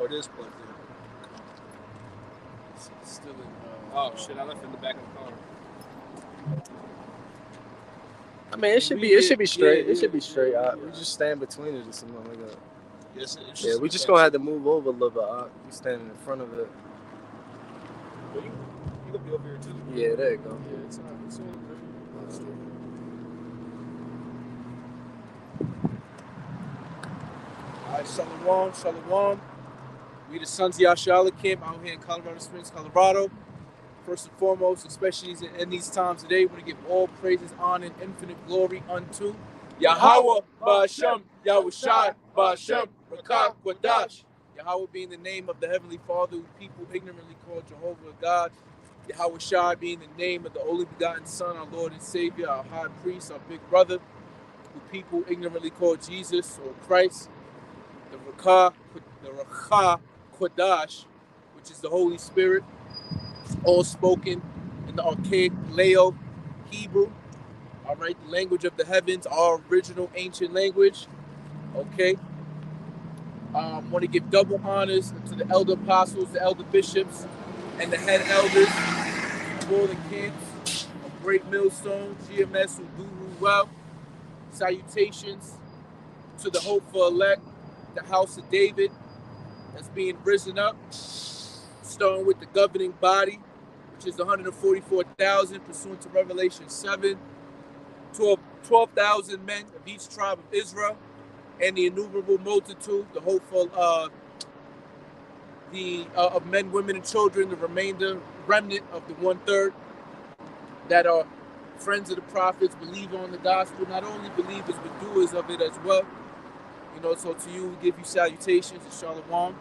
Oh, it is plugged in. It's still in. Oh shit! I left it in the back of the car. I mean, it should be straight. It should be straight. We just stand between it or something like that. Yes, yeah, we just gonna have to move over a little bit. We standing in front of it. Well, you gonna be over here too. Yeah, there you go. Yeah, it's all good. All right, Shalom. We the sons of Yahshua Kim out here in Colorado Springs, Colorado. First and foremost, especially in these times today, we want to give all praises, honor, and infinite glory unto Yahweh, Ba'ashem, Yahushai, Ba'ashem, Rakah, Quadash. Yahweh being the name of the Heavenly Father, who people ignorantly call Jehovah God. Yahushai being the name of the only begotten Son, our Lord and Savior, our High Priest, our Big Brother, who people ignorantly call Jesus or Christ. The Rakah Quadash, which is the Holy Spirit, all spoken in the archaic Leo Hebrew. All right, the language of the heavens, our original ancient language. Okay. Want to give double honors to the elder apostles, the elder bishops, and the head elders of all the camps of Great Millstone, GMS, who do well. Salutations to the hopeful elect, the house of David, that's being risen up, starting with the governing body, which is 144,000, pursuant to Revelation 7, 12,000 men of each tribe of Israel, and the innumerable multitude, the hopeful of men, women, and children, the remnant of the 1/3 that are friends of the prophets, believe on the gospel, not only believers but doers of it as well. So to you, we give you salutations and shalom.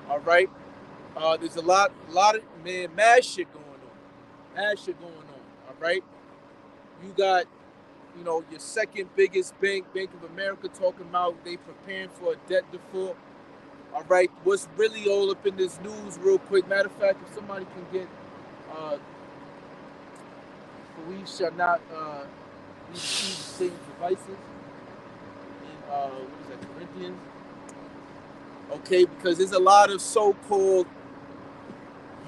All right. There's a lot of mad shit going on. All right. You got, your second biggest bank, Bank of America, talking about they preparing for a debt default. All right. What's really all up in this news, real quick? Matter of fact, if somebody can get, we shall not receive Satan's devices. What is that, Corinthians? Okay, because there's a lot of so-called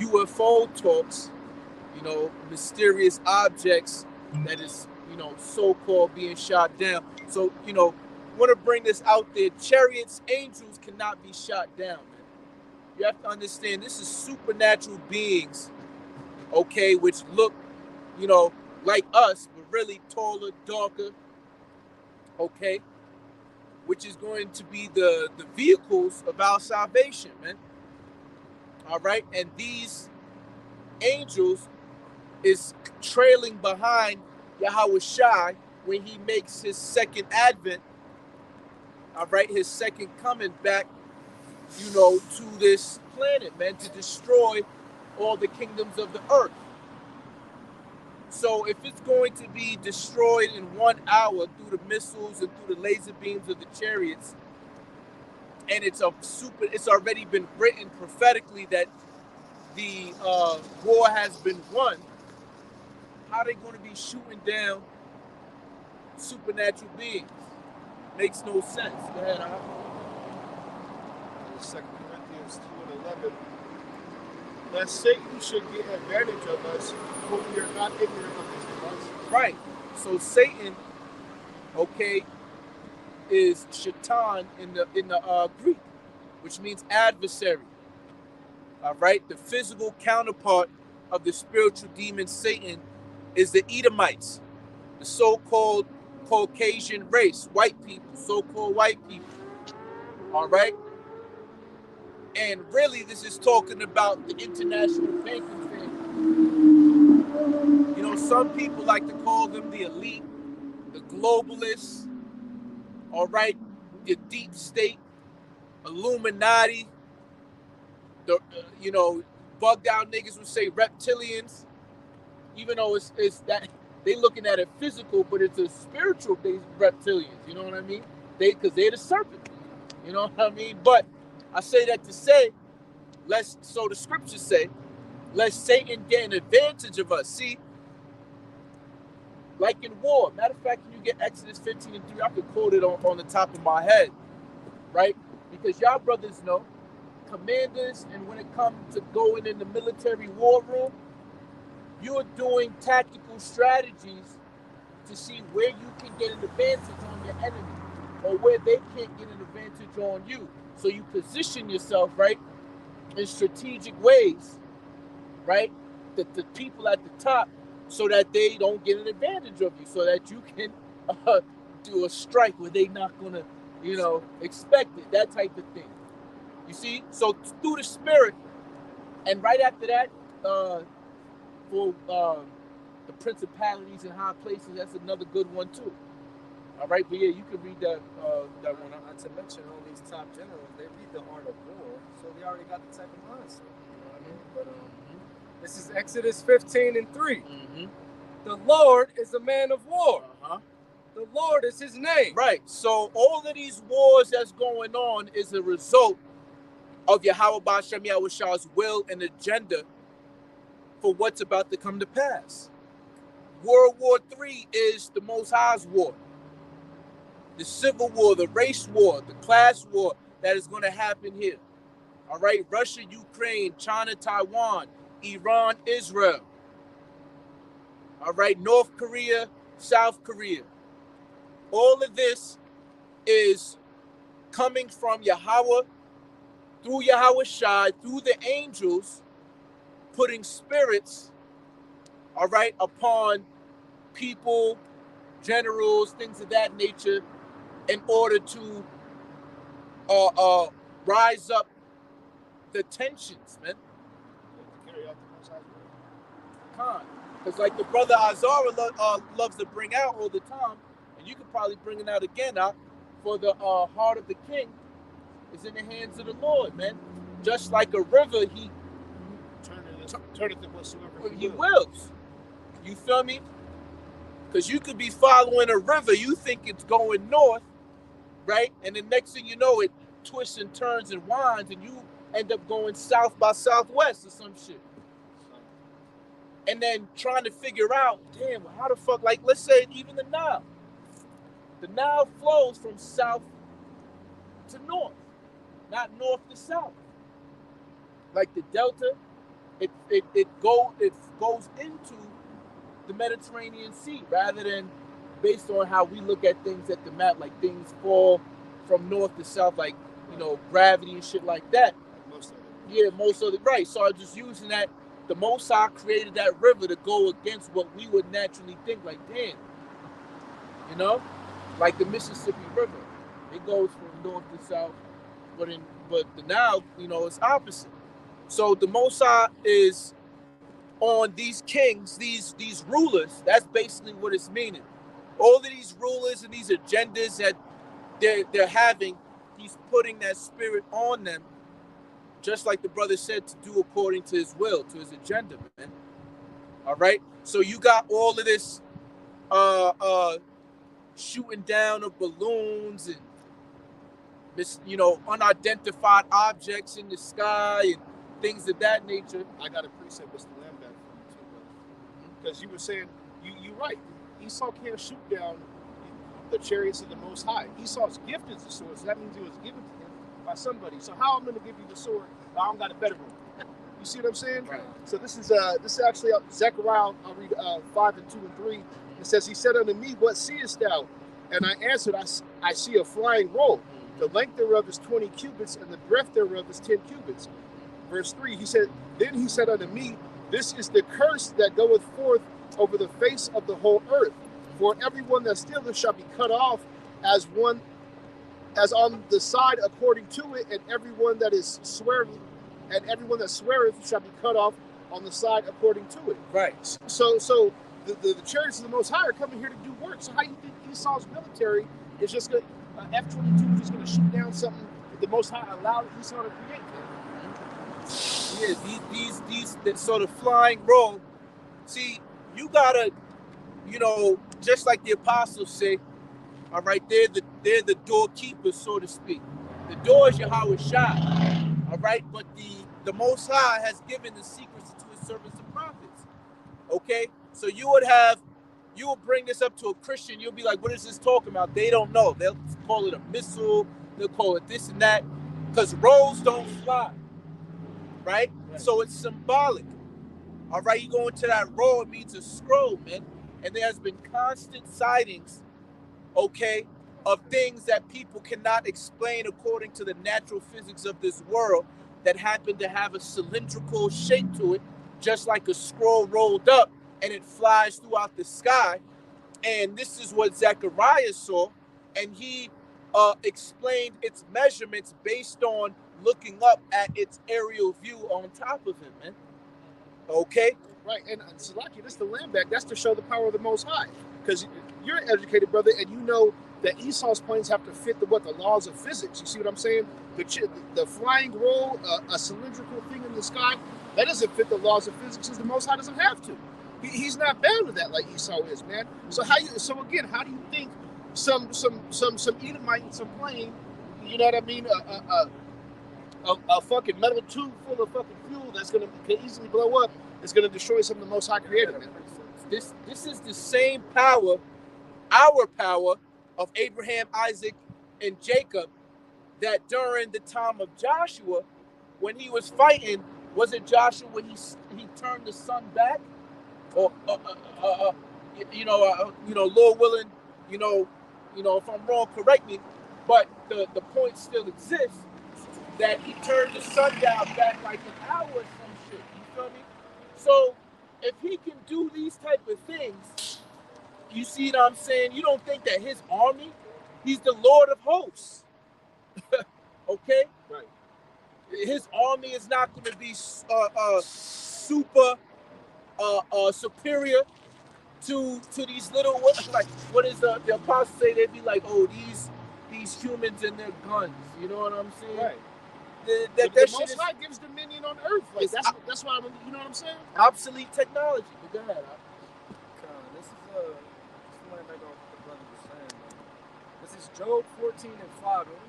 UFO talks, mysterious objects that is, so-called being shot down. So, want to bring this out there. Chariots, angels cannot be shot down, man. You have to understand, this is supernatural beings, okay, which look, like us, but really taller, darker, okay, which is going to be the vehicles of our salvation, man. All right, and these angels is trailing behind Yahushua when he makes his second advent, all right, his second coming back, to this planet, man, to destroy all the kingdoms of the earth. So if it's going to be destroyed in 1 hour through the missiles and through the laser beams of the chariots, and it's already been written prophetically that the war has been won, how are they going to be shooting down supernatural beings? Makes no sense. Go ahead, Al. 2 Corinthians 2:11. That Satan should get advantage of us, for we are not ignorant of his devices. Right. So Satan, okay, is Shaitan in the Greek, which means adversary. All right. The physical counterpart of the spiritual demon Satan is the Edomites, the so-called Caucasian race, white people, so-called white people. All right. And really, this is talking about the international banking family. Some people like to call them the elite, the globalists, all right, the deep state, Illuminati, the, bugged out niggas would say reptilians, even though it's that they looking at it physical, but it's a spiritual based reptilians, you know what I mean? Because they're the serpent, you know what I mean? But I say that to say, so the scriptures say, lest Satan get an advantage of us. See, like in war. Matter of fact, when you get Exodus 15:3, I could quote it on the top of my head, right? Because y'all brothers know, commanders, and when it comes to going in the military war room, you're doing tactical strategies to see where you can get an advantage on your enemy or where they can't get an advantage on you. So you position yourself, right, in strategic ways, right, the people at the top, so that they don't get an advantage of you, so that you can do a strike where they not going to, expect it, that type of thing. You see? So through the spirit, and right after that, for the principalities in high places, that's another good one too. All right, but yeah, you can read that one. Not to mention all these top generals, they read the art of war, so they already got the type of mindset. You know what I mean? But this is Exodus 15:3. Mm-hmm. The Lord is a man of war. Uh-huh. The Lord is his name. Right. So all of these wars that's going on is a result of Yahweh B'Shem Yahushah's will and agenda for what's about to come to pass. World War III is the Most High's war. The civil war, the race war, the class war that is going to happen here. All right, Russia, Ukraine, China, Taiwan, Iran, Israel. All right, North Korea, South Korea. All of this is coming from Yahweh, through Yahweh Shai, through the angels, putting spirits, all right, upon people, generals, things of that nature, in order to rise up the tensions, man. Carry out the Most High's will. Because like the brother Azara loves to bring out all the time, and you could probably bring it out again, for the heart of the king is in the hands of the Lord, man. Just like a river, he turneth it whatsoever he wills. You feel me? Because you could be following a river, you think it's going north, right? And the next thing you know, it twists and turns and winds, and you end up going south by southwest or some shit. And then trying to figure out, damn, how the fuck, like, let's say even the Nile. The Nile flows from south to north, not north to south. Like the Delta, it goes into the Mediterranean Sea rather than based on how we look at things at the map, like things fall from north to south, like, gravity and shit like that. Most of it, right. So I'm just using that. The Most High created that river to go against what we would naturally think, like, damn, like the Mississippi River. It goes from north to south, but the Nile, it's opposite. So the Most High is on these kings, these rulers. That's basically what it's meaning. All of these rulers and these agendas that they're having, he's putting that spirit on them, just like the brother said, to do according to his will, to his agenda, man. All right? So you got all of this shooting down of balloons and this, unidentified objects in the sky and things of that nature. I got a precept, Mr. Lambert, for you too, because you were saying, you're right. Esau can't shoot down the chariots of the Most High. Esau's gift is the sword, so that means it was given to him by somebody. So how I'm going to give you the sword? I don't got a better one. You see what I'm saying? Right. So this is actually Zechariah. I'll read 5 and 2 and 3. It says, "He said unto me, What seest thou? And I answered, I see a flying roll. The length thereof is 20 cubits, and the breadth thereof is 10 cubits." Verse 3, he said, "Then he said unto me, This is the curse that goeth forth over the face of the whole earth. For everyone that stealeth shall be cut off as on the side according to it, and everyone that sweareth shall be cut off on the side according to it." Right. So the chariots of the Most High are coming here to do work. So how you think Esau's military is just going to F-22 is just going to shoot down something that the Most High allowed Esau to create? Yeah, these sort of flying roll. See, you gotta, just like the apostles say, all right, they're the doorkeepers, so to speak. The door is Yahweh Shai, all right, but the Most High has given the secrets to his servants and prophets. Okay, so you would bring this up to a Christian, you'll be like, what is this talking about? They don't know. They'll call it a missile, they'll call it this and that, because rolls don't fly. right? So it's symbolic. All right, you go into that roll, it means a scroll, man. And there has been constant sightings, okay, of things that people cannot explain according to the natural physics of this world that happen to have a cylindrical shape to it, just like a scroll rolled up, and it flies throughout the sky. And this is what Zechariah saw, and he explained its measurements based on looking up at its aerial view on top of him, man. Okay? Right, and Salaki, this is the land back. That's to show the power of the Most High. Because you're an educated brother, and you know that Esau's planes have to fit the laws of physics. You see what I'm saying? The flying roll, a cylindrical thing in the sky, that doesn't fit the laws of physics, because the Most High doesn't have to. He's not bound to that like Esau is, man. So how do you think some Edomite in some plane, you know what I mean, a fucking metal tube full of fucking fuel that's can easily blow up is gonna destroy something the Most High created, man. This is the same power, our power of Abraham, Isaac, and Jacob, that during the time of Joshua, when he was fighting, was it Joshua when he turned the sun back? Or Lord willing, if I'm wrong, correct me. But the point still exists that he turned the sundial back like an hour or some shit. You feel me? So if he can do these type of things, you see what I'm saying? You don't think that his army, he's the Lord of hosts. Okay? Right. His army is not going to be super superior to these little, like, what is the apostles say? They'd be like, oh, these humans and their guns. You know what I'm saying? Right. The Most High gives dominion on earth. Like that's why you know what I'm saying? Obsolete technology. But go ahead. This is line back on what the brother was saying. This is Job 14:5. And we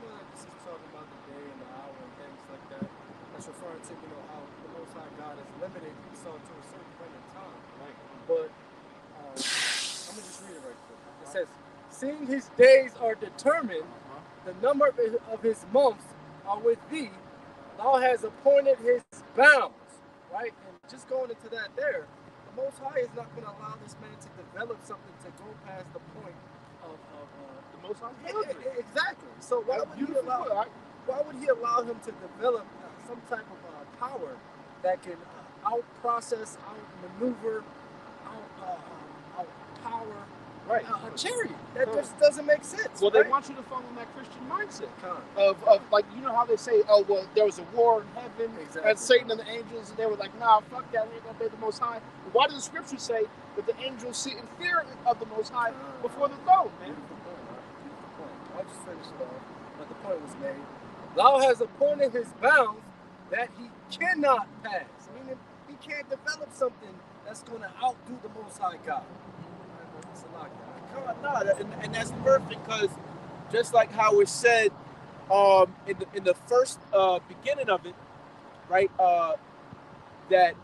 know that this is talking about the day and the hour and things like that. That's referring to how the Most High God is limited Esau to a certain point in time. Right. But I'm gonna just read it right quick. It says, "Seeing his days are determined, the number of his months are with thee. Thou has appointed his bounds." Right? And just going into that there, the Most High is not going to allow this man to develop something to go past the point of the Most High. Exactly. So why would he allow him to develop some type of power that can out-process, out-maneuver, out-power a chariot? That just doesn't make sense. Well, they want you to follow that Christian mindset of like, you know how they say, oh, well, there was a war in heaven, and Satan and the angels, and they were like, nah, fuck that, we ain't gonna obey the Most High. But why does the scripture say that the angels sit in fear of the Most High before the throne, man? I'll just finish it off. But the point was made. Thou has appointed his bounds that he cannot pass. Meaning he can't develop something that's going to outdo the Most High God. It's a lot, and that's perfect, because just like how it said in the first beginning of it, right? That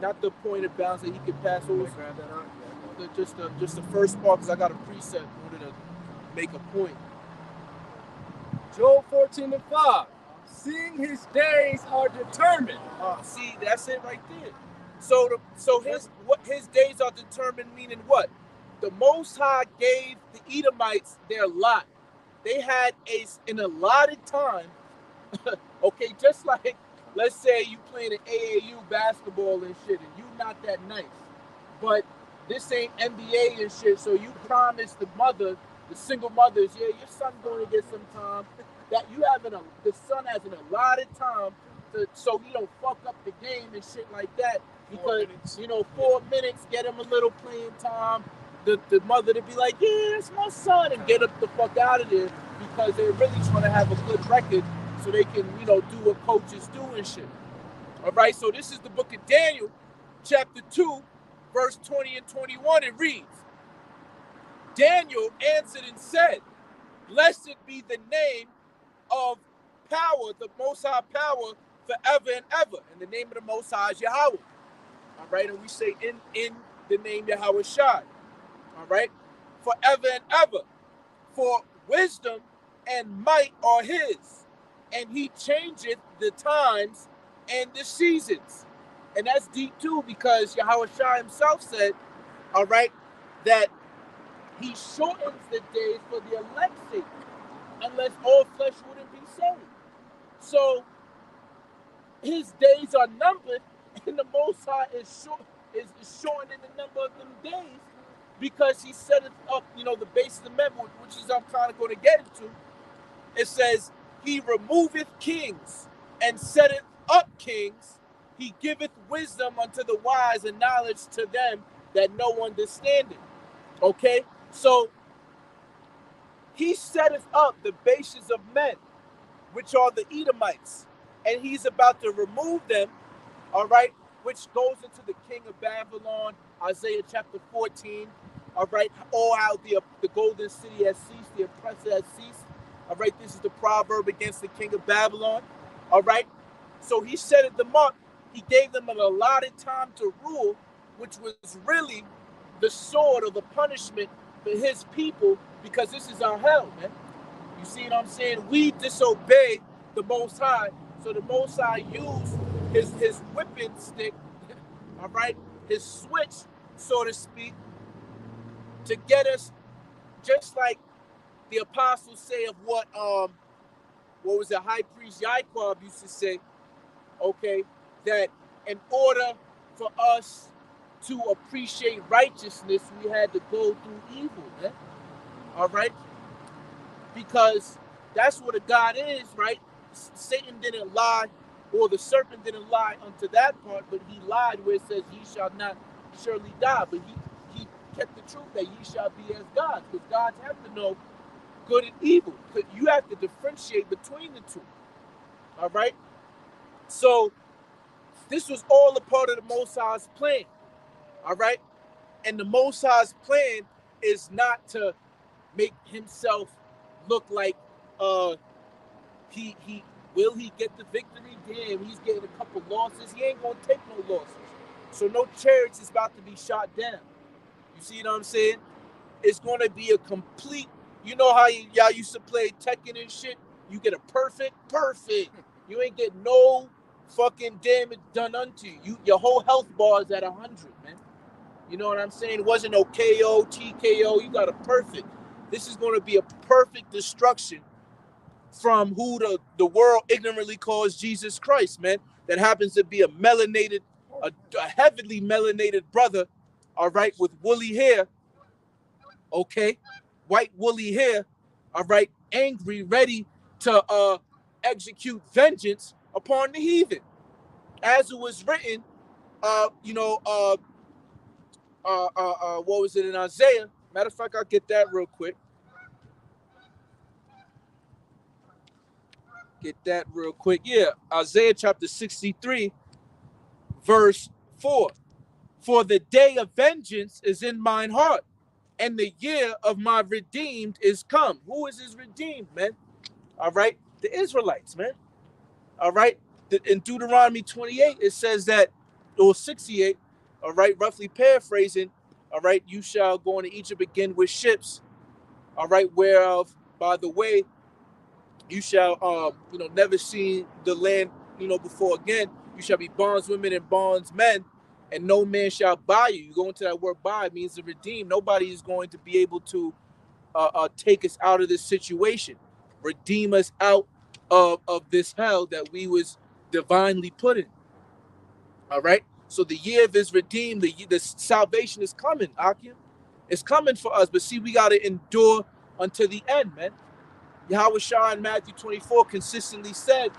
not the point of bounds that he could pass over. Grab that out. Yeah, just the first part, because I got a preset in order to make a point. Job 14:5. Seeing his days are determined. See, that's it right there. So his days are determined, meaning what? The Most High gave the Edomites their lot. They had an allotted time. Okay, just like, let's say you playing an AAU basketball and shit, and you not that nice, but this ain't NBA and shit. So you promise the single mothers, yeah, your son going to get some time. That the son has an allotted time so he don't fuck up the game and shit like that. Because 4 minutes, get him a little playing time. The mother to be like, yeah, it's my son, and get up the fuck out of there, because they're really trying to have a good record so they can, do what coaches do and shit. All right, so this is the book of Daniel, chapter 2, verse 20 and 21. It reads, Daniel answered and said, blessed be the name of power, the Most High power, forever and ever. And the name of the Most High is Yahweh. All right, and we say in the name Yahweh Shai. All right, forever and ever. For wisdom and might are his, and he changeth the times and the seasons. And that's deep too, because Yahweh Shai himself said, all right, that he shortens the days for the elect's sake, unless all flesh wouldn't be saved. So his days are numbered, and the Most High is shortening the number of them days, because he set it up, the base of the member, which is I'm kind of going to get into. It says, he removeth kings and setteth up kings. He giveth wisdom unto the wise and knowledge to them that no understanding. Okay? So he setteth up the bases of men, which are the Edomites. And he's about to remove them, all right, which goes into the king of Babylon, Isaiah chapter 14, all right, all how the golden city has ceased, the oppressor has ceased, all right, this is the proverb against the king of Babylon, all right, so he set them up, he gave them an allotted time to rule, which was really the sword or the punishment for his people, because this is our hell, man. You see what I'm saying? We disobey the Most High, so the Most High used his whipping stick, all right, his switch, so to speak, to get us, just like the apostles say of what was the high priest Yaakov used to say, okay, that in order for us to appreciate righteousness, we had to go through evil, man. All right? Because that's what a God is, right? Satan didn't lie, or the serpent didn't lie unto that part, but he lied where it says, ye shall not surely die. But he kept the truth that ye shall be as gods, because gods have to know good and evil. But you have to differentiate between the two. All right? So this was all a part of the Most High's plan. All right? And the Most High's plan is not to make himself look like he will he get the victory? Damn, he's getting a couple losses. He ain't gonna take no losses. So no chariots is about to be shot down. You see what I'm saying? It's gonna be a complete. You know how y'all used to play Tekken and shit? You get a perfect. You ain't get no fucking damage done unto you. Your whole health bar is at 100, man. You know what I'm saying? It wasn't no KO, TKO. You got a perfect. This is gonna be a perfect destruction from who the world ignorantly calls Jesus Christ, man. That happens to be a heavily melanated brother, all right, with woolly hair, okay, white woolly hair, all right, angry, ready to execute vengeance upon the heathen, as it was written, what was it in Isaiah? Matter of fact, I'll get that real quick. Yeah, Isaiah chapter 63, verse 4. For the day of vengeance is in mine heart, and the year of my redeemed is come. Who is his redeemed, man? All right, the Israelites, man. All right, in Deuteronomy 28, it says that, or 68, all right, roughly paraphrasing, all right, you shall go into Egypt again with ships, all right, whereof, by the way, you shall, never see the land, before again. You shall be bondswomen and bondsmen, and no man shall buy you. You go into that word buy, it means to redeem. Nobody is going to be able to take us out of this situation, redeem us out of this hell that we was divinely put in. All right. So the year of his redeemed, the salvation is coming, Akim. It's coming for us. But see, we got to endure until the end, man. Yahweh Shah in Matthew 24 consistently said,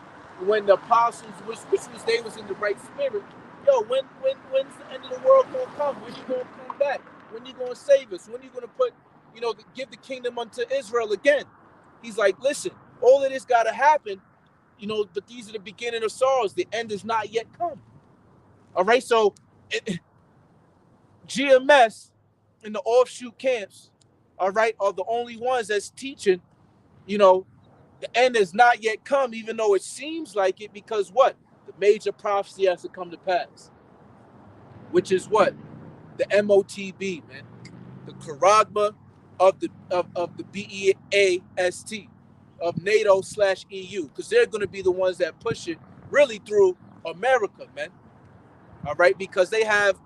when the apostles, which was they was in the right spirit, yo, when's the end of the world gonna come? When you gonna come back? When you gonna save us? When you gonna put, give the kingdom unto Israel again? He's like, listen, all of this gotta happen, but these are the beginning of sorrows. The end is not yet come. All right, so GMS and the offshoot camps, all right, are the only ones that's teaching, the end has not yet come, even though it seems like it, because what? The major prophecy has to come to pass, which is what? The MOTB, man. The charagma of the BEAST, of NATO/EU, because they're going to be the ones that push it really through America, man. All right, because they have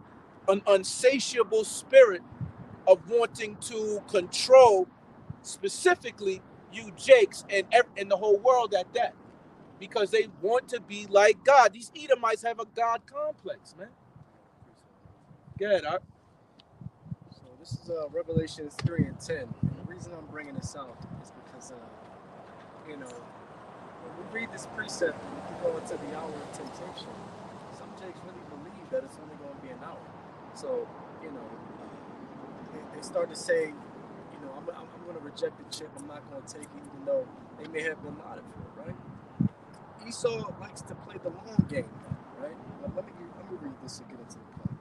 an unsatiable spirit of wanting to control specifically you Jakes and the whole world at that, because they want to be like God. These Edomites have a God complex, man. Good. So this is Revelations 3 and 10. And the reason I'm bringing this out is because, you know, when we read this precept and we go into the hour of temptation, some Jakes really believe that it's only going to be an hour. So, you know, they start to say, you know, I'm going to reject the chip. I'm not going to take it, even though they may have been lauded for it, right? Esau likes to play the long game, right? But let me read this to get into the point.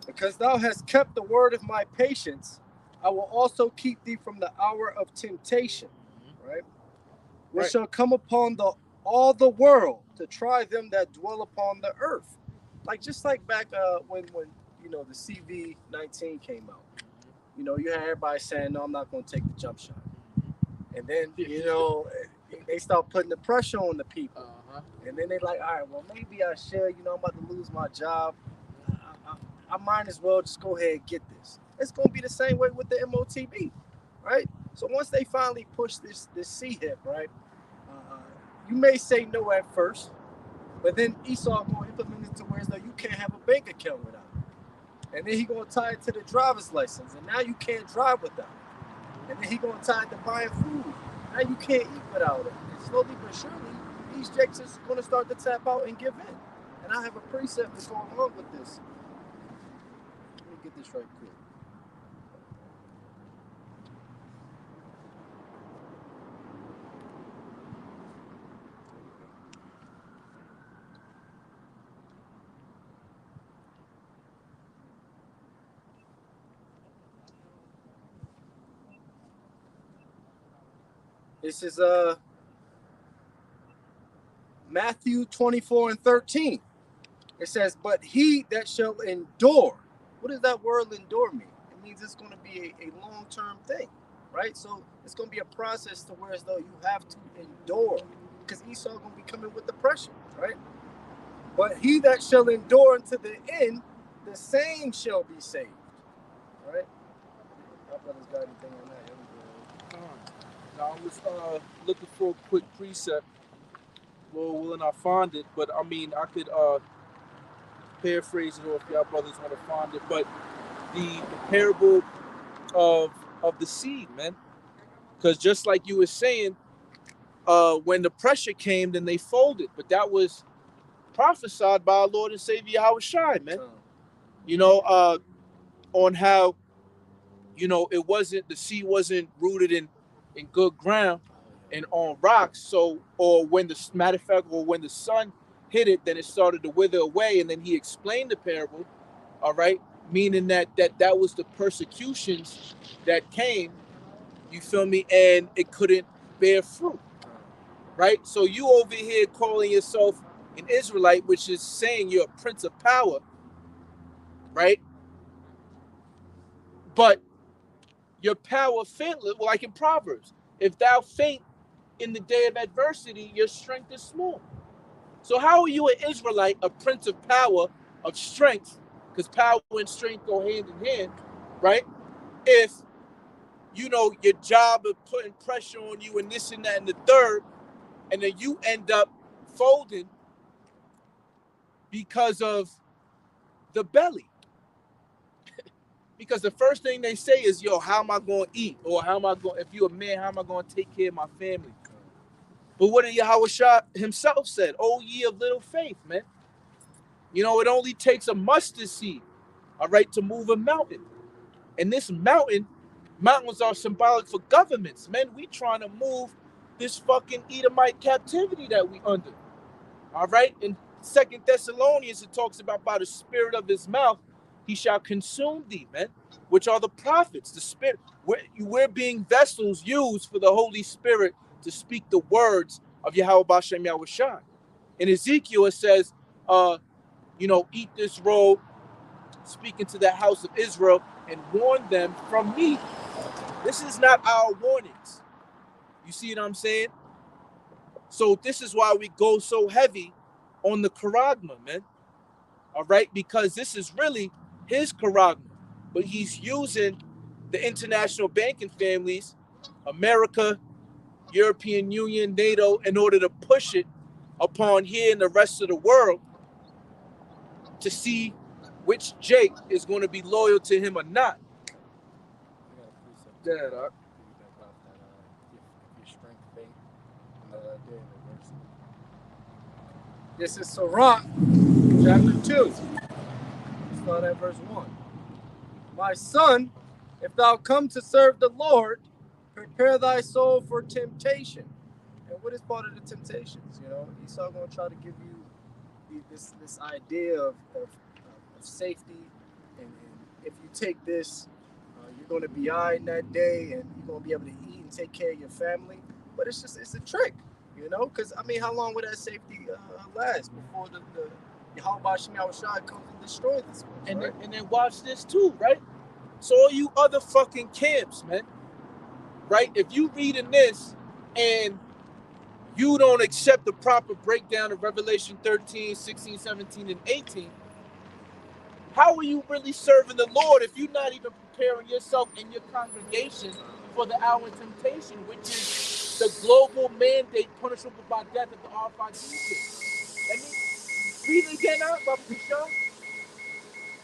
Because thou hast kept the word of my patience, I will also keep thee from the hour of temptation, right? Which shall come upon all the world to try them that dwell upon the earth. Like just like back when you know the CV-19 came out. You know, you had everybody saying, no, I'm not going to take the jump shot. And then, you know, they start putting the pressure on the people. And then they like, all right, well, maybe I should. You know, I'm about to lose my job. I might as well just go ahead and get this. It's going to be the same way with the MOTB, right? So once they finally push this C-hip, right, you may say no at first, but then Esau going to implement it to where you can't have a bank account without it. And then he going to tie it to the driver's license, and now you can't drive without it. And then he going to tie it to buying food. Now you can't eat without it. And slowly but surely, these jakes is going to start to tap out and give in. And I have a precept to go along with this. Let me get this right quick. This is Matthew 24 and 13. It says, but he that shall endure. What does that word endure mean? It means it's going to be a long-term thing, right? So it's going to be a process to where as though you have to endure, because Esau going to be coming with the pressure, right? But he that shall endure unto the end, the same shall be saved, right? My brother's got anything on that? Now I was looking for a quick precept. Lord willing, I find it, but I mean, I could paraphrase it, or if y'all brothers want to find it. But the parable of the seed, man, because just like you were saying, when the pressure came, then they folded. But that was prophesied by our Lord and Savior Yahweh Shai, man. You know, on how, you know, it wasn't, the seed wasn't rooted in good ground and on rocks. So, or when the matter of fact, or when the sun hit it, then it started to wither away. And then he explained the parable, all right, meaning that was the persecutions that came, you feel me, and it couldn't bear fruit, right? So you over here calling yourself an Israelite, which is saying you're a prince of power, right? But your power faileth, like in Proverbs, if thou faint in the day of adversity, your strength is small. So how are you an Israelite, a prince of power, of strength, because power and strength go hand in hand, right? If, you know, your job is putting pressure on you and this and that and the third, and then you end up folding because of the belly. Because the first thing they say is, yo, how am I going to eat? Or how am I going, if you're a man, how am I going to take care of my family? But what did Yahweh Shah himself said? Oh, ye of little faith, man. You know, it only takes a mustard seed, all right, to move a mountain. And this mountains are symbolic for governments, man. We trying to move this fucking Edomite captivity that we under, all right? In 2 Thessalonians, it talks about by the spirit of his mouth, he shall consume thee, man, which are the prophets, the spirit. We're being vessels used for the Holy Spirit to speak the words of Yahweh Bashem Yahweh Shai. In Ezekiel, it says, you know, eat this roll, speaking to the house of Israel, and warn them from me. This is not our warnings. You see what I'm saying? So this is why we go so heavy on the charagma, man. All right, because this is really his charagma, but he's using the international banking families, America, European Union, NATO, in order to push it upon here and the rest of the world to see which Jake is going to be loyal to him or not. Yeah, Doc. Your strength faith. This is Sirach, chapter 2. Start at verse 1. My son, if thou come to serve the Lord, prepare thy soul for temptation. And what is part of the temptations? You know, Esau going to try to give you this idea of safety, and if you take this, you're going to be all right that day, and you're going to be able to eat and take care of your family. But it's a trick, you know, because I mean, how long would that safety last before the Yahweh Shem Yahushua comes and destroys this place, And right? then watch this too, right? So all you other fucking camps, man, right? If you reading this and you don't accept the proper breakdown of Revelation 13, 16, 17, and 18, how are you really serving the Lord if you're not even preparing yourself and your congregation for the hour of temptation, which is the global mandate punishable by death of the R5D? I mean, read it again out, Baba Bishop.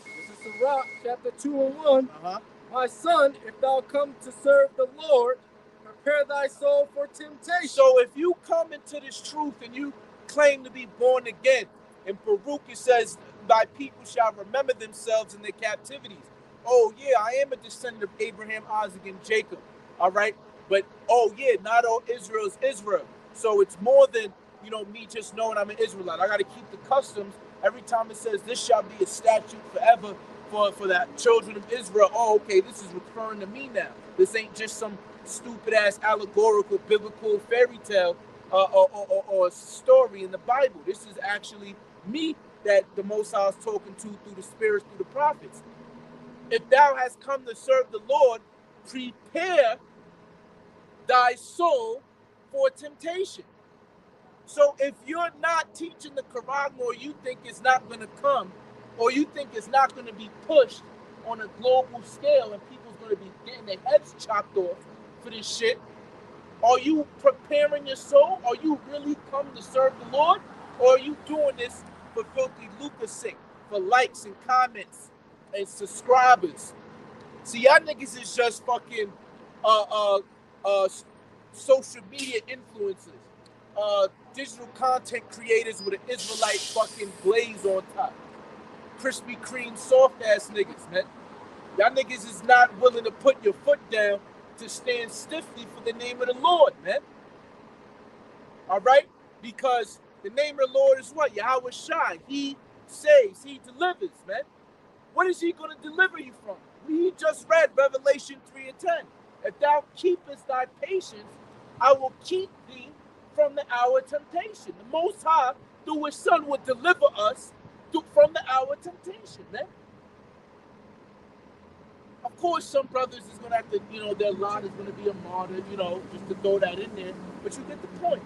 This is Sirach, chapter 2 and 1. Uh-huh. My son, if thou come to serve the Lord, prepare thy soul for temptation. So if you come into this truth and you claim to be born again, in Baruch it says, thy people shall remember themselves in their captivities. Oh yeah, I am a descendant of Abraham, Isaac, and Jacob. All right, but oh yeah, not all Israel is Israel. So it's more than, you know, me just knowing I'm an Israelite. I got to keep the customs. Every time it says this shall be a statute forever for the children of Israel. Oh, okay, this is referring to me now. This ain't just some stupid ass allegorical biblical fairy tale or story in the Bible. This is actually me that the Most High is talking to through the spirits, through the prophets. If thou hast come to serve the Lord, prepare thy soul for temptation. So if you're not teaching the Quran, or you think it's not going to come, or you think it's not going to be pushed on a global scale and people's going to be getting their heads chopped off for this shit, are you preparing your soul? Are you really come to serve the Lord? Or are you doing this for filthy lucre's sake, for likes and comments and subscribers? See, y'all niggas is just fucking social media influencers, digital content creators with an Israelite fucking glaze on top. Krispy Kreme soft ass niggas, man. Y'all niggas is not willing to put your foot down to stand stiffly for the name of the Lord, man. All right? Because the name of the Lord is what? Yahweh Shai. He saves. He delivers, man. What is he going to deliver you from? We just read Revelation 3 and 10. If thou keepest thy patience, I will keep thee from the hour of temptation. The Most High, through his Son, will deliver us from the hour of temptation, man. Of course, some brothers is going to have to, you know, their lot is going to be a martyr, you know, just to throw that in there. But you get the point.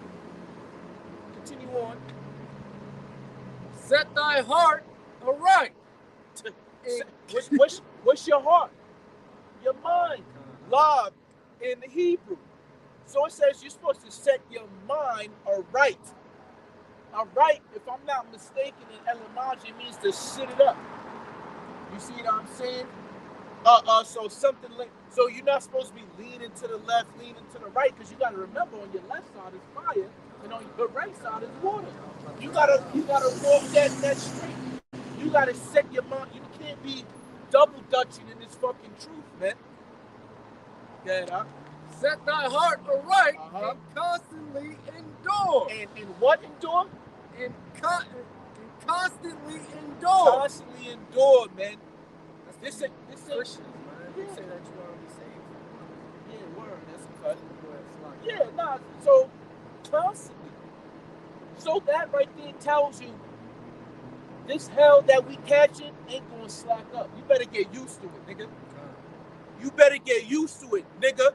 Continue on. Set thy heart aright. What's your heart? Your mind. Love in the Hebrew. So it says you're supposed to set your mind aright. Aright, if I'm not mistaken, in Elamaji means to sit it up. You see what I'm saying? So something like, so you're not supposed to be leaning to the left, leaning to the right, because you got to remember on your left side is fire, and on your right side is water. You gotta walk that straight. You gotta set your mind. You can't be double dutching in this fucking truth, man. Get up. Set thy heart aright and constantly endure. And what endure? And constantly endure. Constantly endure, man. This ain't Christians, man. You say that you want to be saved. Yeah, word. That's a cut. Yeah, nah. So constantly. So that right there tells you this hell that we catching ain't gonna slack up. You better get used to it, nigga. You better get used to it, nigga.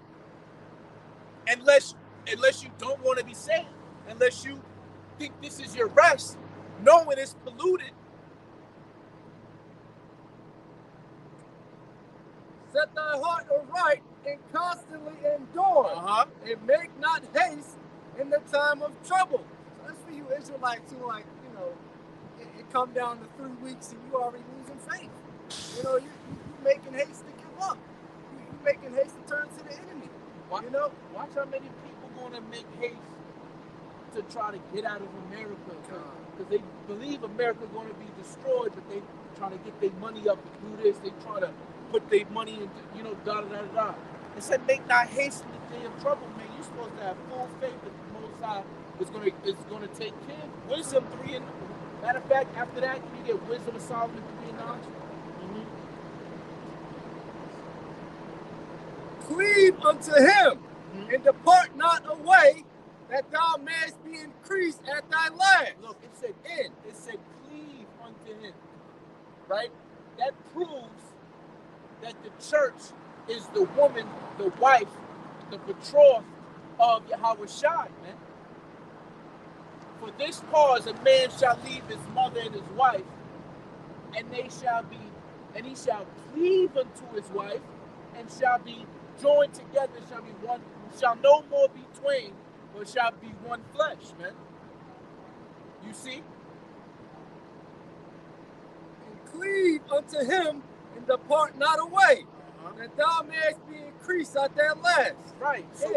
Unless you don't want to be saved, unless you think this is your rest, knowing it's polluted. Set thy heart aright and constantly endure, and make not haste in the time of trouble. So that's for you Israelites who it come down to 3 weeks and you already losing faith. You making haste to give up. You making haste to turn to the enemy. Watch how many people gonna make haste to try to get out of America because they believe America's gonna be destroyed, but they trying to get their money up and do this. They trying to put their money into da da da da. It said, make not haste in the day of trouble, man. You're supposed to have full faith that the Most High is gonna take care. Wisdom 3 and matter of fact, after that, you get Wisdom of Solomon 3 and 9. Cleave unto him and depart not away, that thou mayest be increased at thy last. Look, it said cleave unto him. Right? That proves that the church is the woman, the wife, the betrothed of Yahweh Shai, man. For this cause a man shall leave his mother and his wife, and he shall cleave unto his wife, and shall be joined together, shall be one, shall no more be twain, but shall be one flesh, man. You see? And cleave unto him and depart not away, that thou mayest be increased at thy last. Right. So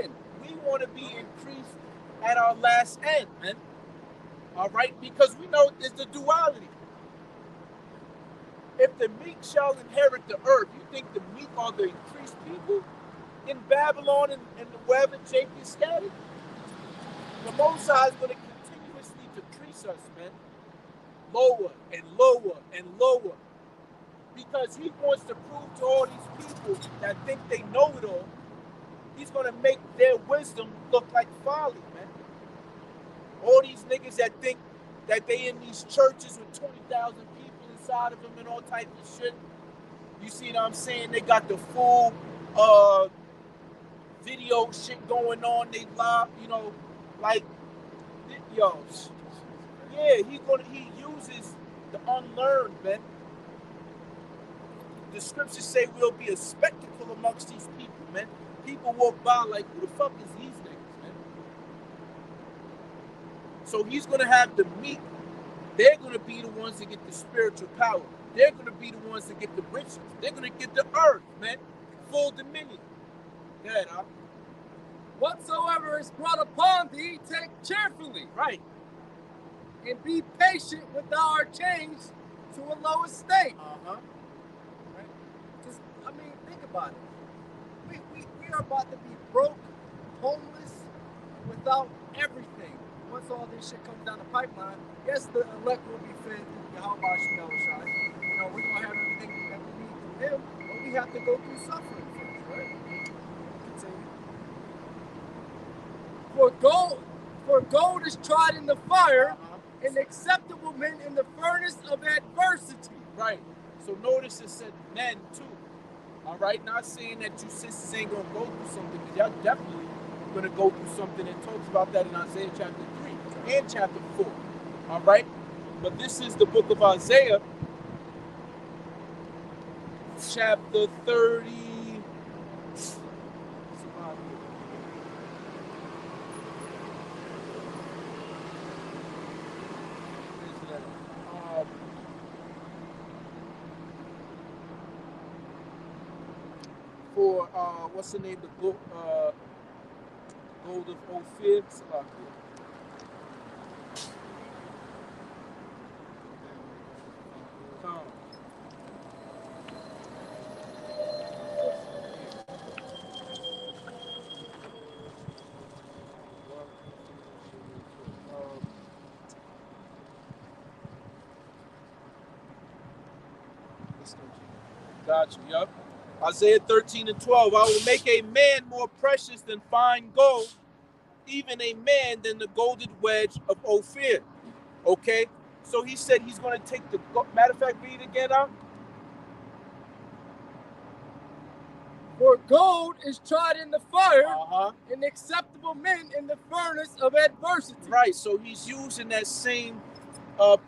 we want to be increased at our last end, man. All right? Because we know it's the duality. If the meek shall inherit the earth, you think the meek are the increased people in Babylon and wherever Jacob is scattered? The Most High is going to continuously decrease us, man. Lower and lower and lower. Because he wants to prove to all these people that think they know it all, he's going to make their wisdom look like folly, man. All these niggas that think that they in these churches with 20,000 people inside of them and all types of shit. You see what I'm saying? They got the full video shit going on. They live, like, yeah, he uses the unlearned, man. The scriptures say we'll be a spectacle amongst these people, man. People walk by like, who the fuck is these niggas, man? So he's going to have the meek. They're going to be the ones that get the spiritual power. They're going to be the ones that get the riches. They're going to get the earth, man. Full dominion. Go ahead, huh? Whatsoever is brought upon thee, take cheerfully. Right. And be patient with thou art changed to a lower state. Right? Just, think about it. We are about to be broke, homeless, without everything. Once all this shit comes down the pipeline, yes, the elect will be fed through Yahweh Shai. We're going to have everything that we need from him, but we have to go through suffering first, right? Continue. For gold is tried in the fire, and acceptable men in the furnace of adversity. Right. So notice it said men too. All right. Not saying that you sisters ain't gonna go through something, because y'all definitely gonna go through something. It talks about that in Isaiah chapter 3 and chapter 4. All right. But this is the book of Isaiah, chapter 30. For what's the name? The gold of Ophir. Got you. Yep. Isaiah 13 and 12. I will make a man more precious than fine gold, even a man than the golden wedge of Ophir. Okay? So he said he's going to take the... Matter of fact, read it again out. For gold is tried in the fire, and acceptable men in the furnace of adversity. Right, so he's using that same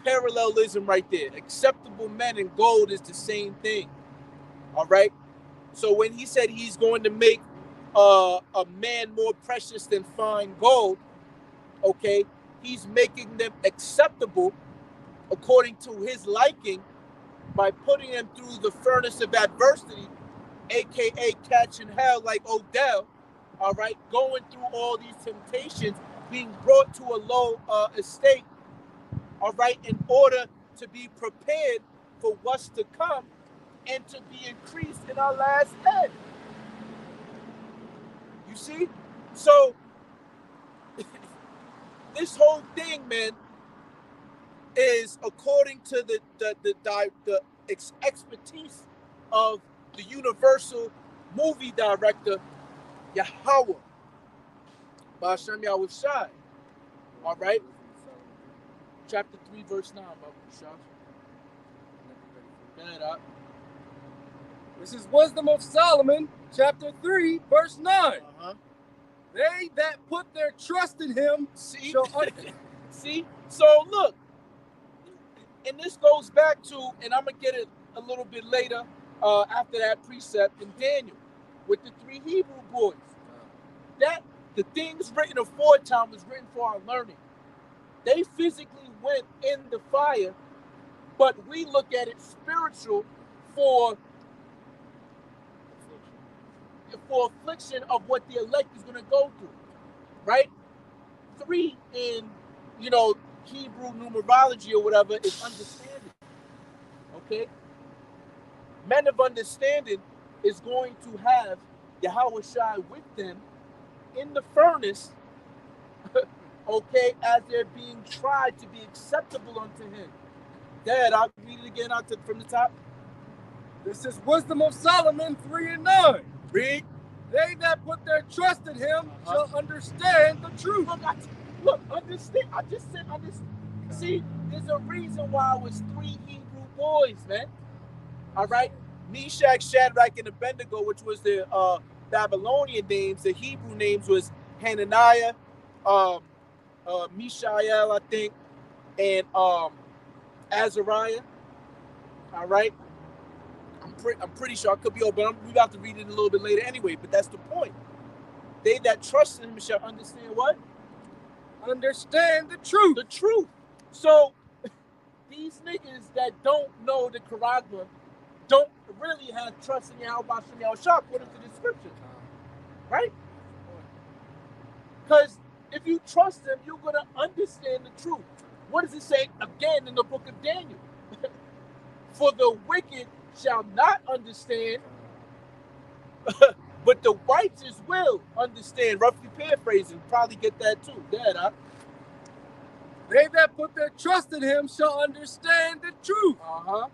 parallelism right there. Acceptable men and gold is the same thing. All right. So when he said he's going to make a man more precious than fine gold, okay, he's making them acceptable according to his liking by putting them through the furnace of adversity, aka catching hell like Odell. All right, going through all these temptations, being brought to a low estate. All right, in order to be prepared for what's to come and to be increased in our last end. You see? So this whole thing, man, is according to the expertise of the Universal movie director Yahweh Ba'Shem Yahushai. All right? Chapter 3, verse 9, Baruch Shah. This is Wisdom of Solomon, chapter 3, verse 9. Uh-huh. They that put their trust in him shall See? So look, and this goes back to, and I'm going to get it a little bit later after that precept in Daniel with the 3 Hebrew boys. That the things written aforetime was written for our learning. They physically went in the fire, but we look at it spiritual for affliction of what the elect is going to go through, right? 3 in, Hebrew numerology or whatever is understanding, okay? Men of understanding is going to have Yahweh Shai with them in the furnace, okay, as they're being tried to be acceptable unto him. Dad, I'll read it again from the top. This is Wisdom of Solomon 3 and 9. Read. They that put their trust in him shall understand the truth. Understand. I just said understand. See, there's a reason why it was 3 Hebrew boys, man. All right? Meshach, Shadrach, and Abednego, which was the Babylonian names. The Hebrew names was Hananiah, Mishael, I think, and Azariah. All right? I'm pretty sure I could be off, but we about to read it a little bit later anyway. But that's the point. They that trust in him shall understand what? Understand the truth. The truth. So these niggas that don't know the Quran don't really have trust in Yahweh Ba'Shem Yahushua according to the scriptures, right? Because if you trust him, you're gonna understand the truth. What does it say again in the book of Daniel? For the wicked shall not understand, but the righteous will understand. Roughly paraphrasing, probably get that too. Dad, huh? They that put their trust in him shall understand the truth. Uh-huh.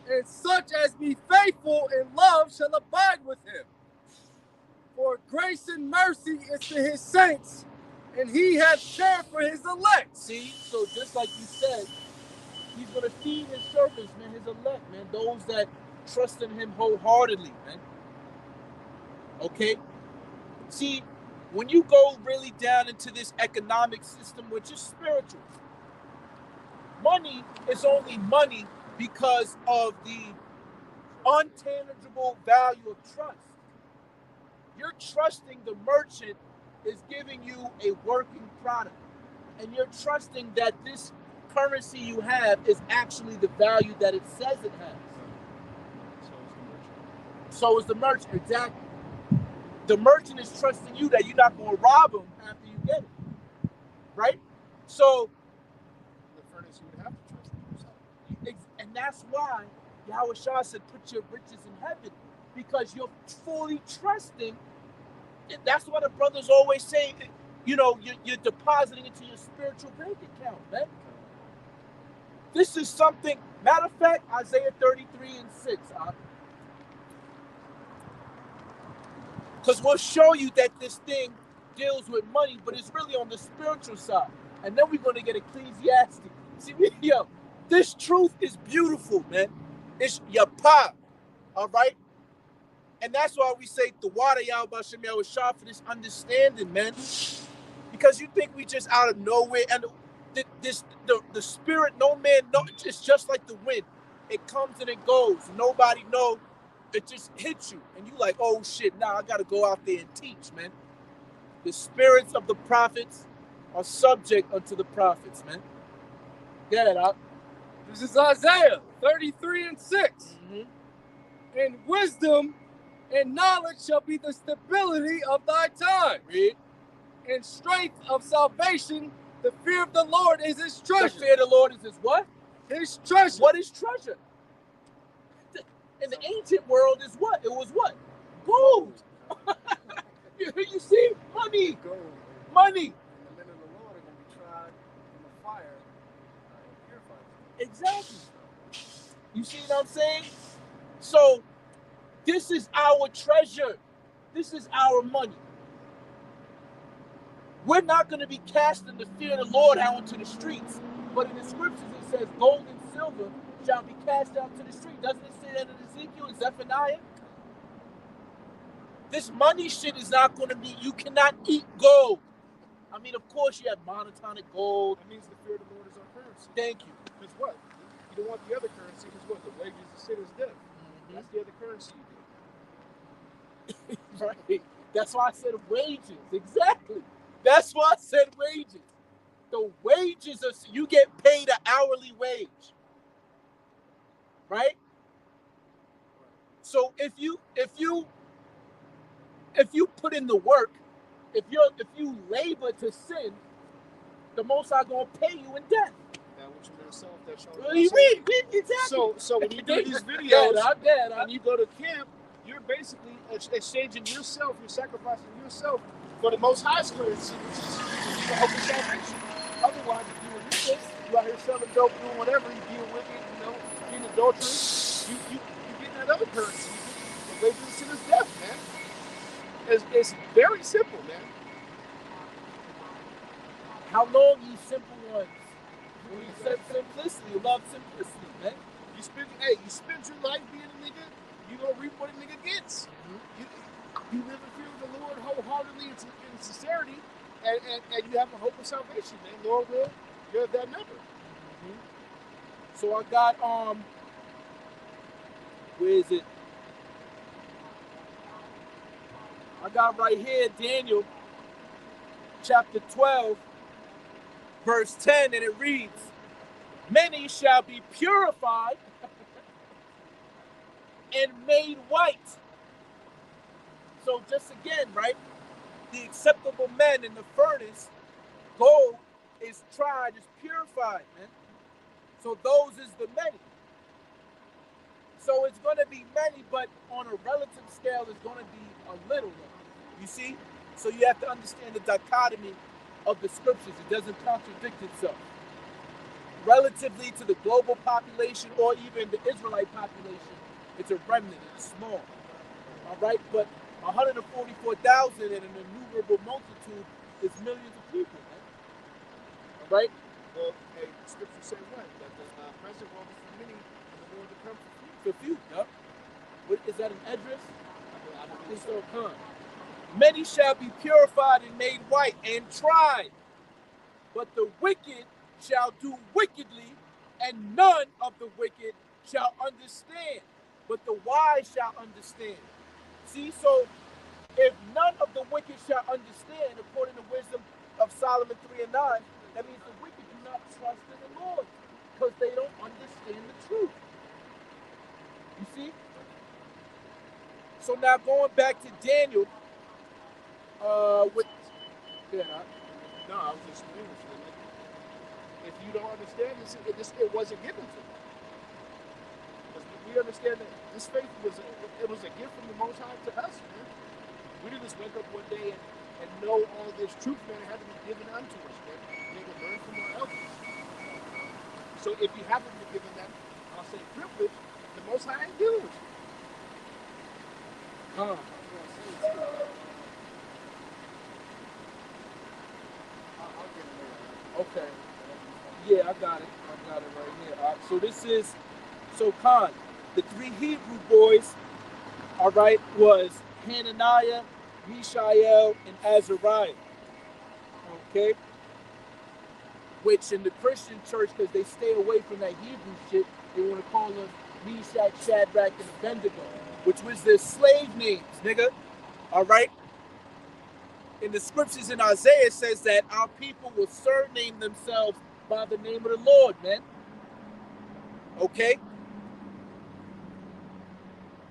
And such as be faithful in love shall abide with him. For grace and mercy is to his saints, and he hath care for his elect. See, so just like you said, he's going to feed his servants, man, his elect, man, those that trust in him wholeheartedly, man. Okay? See, when you go really down into this economic system, which is spiritual, money is only money because of the untangible value of trust. You're trusting the merchant is giving you a working product, and you're trusting that this currency you have is actually the value that it says it has. So is the merchant, exactly. The merchant is trusting you that you're not going to rob him after you get it, right? So The furnace, you would have to trust in yourself. And that's why Yahweh Shah said, put your riches in heaven, because you're fully trusting. That's why the brothers always say, you're depositing into your spiritual bank account, man. This is something, matter of fact, Isaiah 33 and 6. Because we'll show you that this thing deals with money, but it's really on the spiritual side. And then we're going to get Ecclesiastes. See, this truth is beautiful, man. It's Yapa, all right? And that's why we say the water Yahweh Ba'Shem Yahushua for this understanding, man. Because you think we just out of nowhere. And The spirit, no man, no, it's just like the wind. It comes and it goes. Nobody know. It just hits you, and you like, oh shit! Now I gotta go out there and teach, man. The spirits of the prophets are subject unto the prophets, man. Get it out. This is Isaiah 33 and 6. And wisdom and knowledge shall be the stability of thy time. Read. And strength of salvation, the fear of the Lord is his treasure. The fear of the Lord is his what? His treasure. What is treasure? In the ancient world is what? It was what? Gold. You see? Money. Gold. Money. And the men of the Lord are going to be tried in the fire and purified. Exactly. You see what I'm saying? So, this is our treasure. This is our money. We're not going to be casting the fear of the Lord out into the streets. But in the scriptures it says gold and silver shall be cast out to the street. Doesn't it say that in Ezekiel and Zephaniah? This money shit is not going to be, you cannot eat gold. I mean, of course you have monotonic gold. That means the fear of the Lord is our currency. Thank you. Because what? You don't want the other currency, because what? The wages of sin is death. That's the other currency you do. Right. That's why I said wages. Exactly. That's why I said wages. The wages are, you get paid an hourly wage. Right? So if you put in the work, if you labor to sin, the Most High gonna pay you in death. That which you yourself that shall Read, exactly. So when you do these videos, when you go to camp, you're basically exchanging yourself, you're sacrificing yourself for the Most High's currency, which is the hope of salvation. Otherwise, if you're this, you out here selling dope, doing whatever, you being wicked, being adulterous, you getting that other currency. The wages of sin is death, man. It's very simple, man. How long, you simple ones? When you said simplicity, love simplicity, man. You spend your life being a nigga, you gonna reap what a nigga gets. You live in fear of the Lord wholeheartedly in sincerity, and you have a hope of salvation, man. Lord will, you have that number. So I got where is it? I got right here Daniel chapter 12 verse 10, and it reads, many shall be purified and made white. So just again, right? The acceptable men in the furnace, gold is tried, is purified, man. So those is the many. So it's going to be many, but on a relative scale, it's going to be a little. You see? So you have to understand the dichotomy of the scriptures. It doesn't contradict itself. Relatively to the global population or even the Israelite population, it's a remnant. It's small. All right? But 144,000 and an innumerable multitude is millions of people, man. All right? Well, hey, the scripture says what? That the present world is for many, and the world to come for few. Yep. What, is that an address? I don't think so. Many shall be purified and made white and tried, but the wicked shall do wickedly, and none of the wicked shall understand, but the wise shall understand. See, so if none of the wicked shall understand, according to wisdom of Solomon 3 and 9, that means the wicked do not trust in the Lord, because they don't understand the truth. You see? So now going back to Daniel, I was just saying, if you don't understand this, it wasn't given to you. Because we understand that this faith was a gift from the Most High to us, man. We didn't just wake up one day and know all this truth, man. It had to be given unto us, man. We had to learn from our elders. So if you haven't been given that, I'll say privilege, the Most High ain't dealing with you. Okay. Yeah, I got it right here. So this is, Khan, the three Hebrew boys, all right, was Hananiah, Mishael, and Azariah. Okay. which in the Christian church, because they stay away from that Hebrew shit, they want to call us Meshach, Shadrach, and Abednego, which was their slave names, nigga. All right? In the scriptures in Isaiah, it says that our people will surname themselves by the name of the Lord, man. Okay?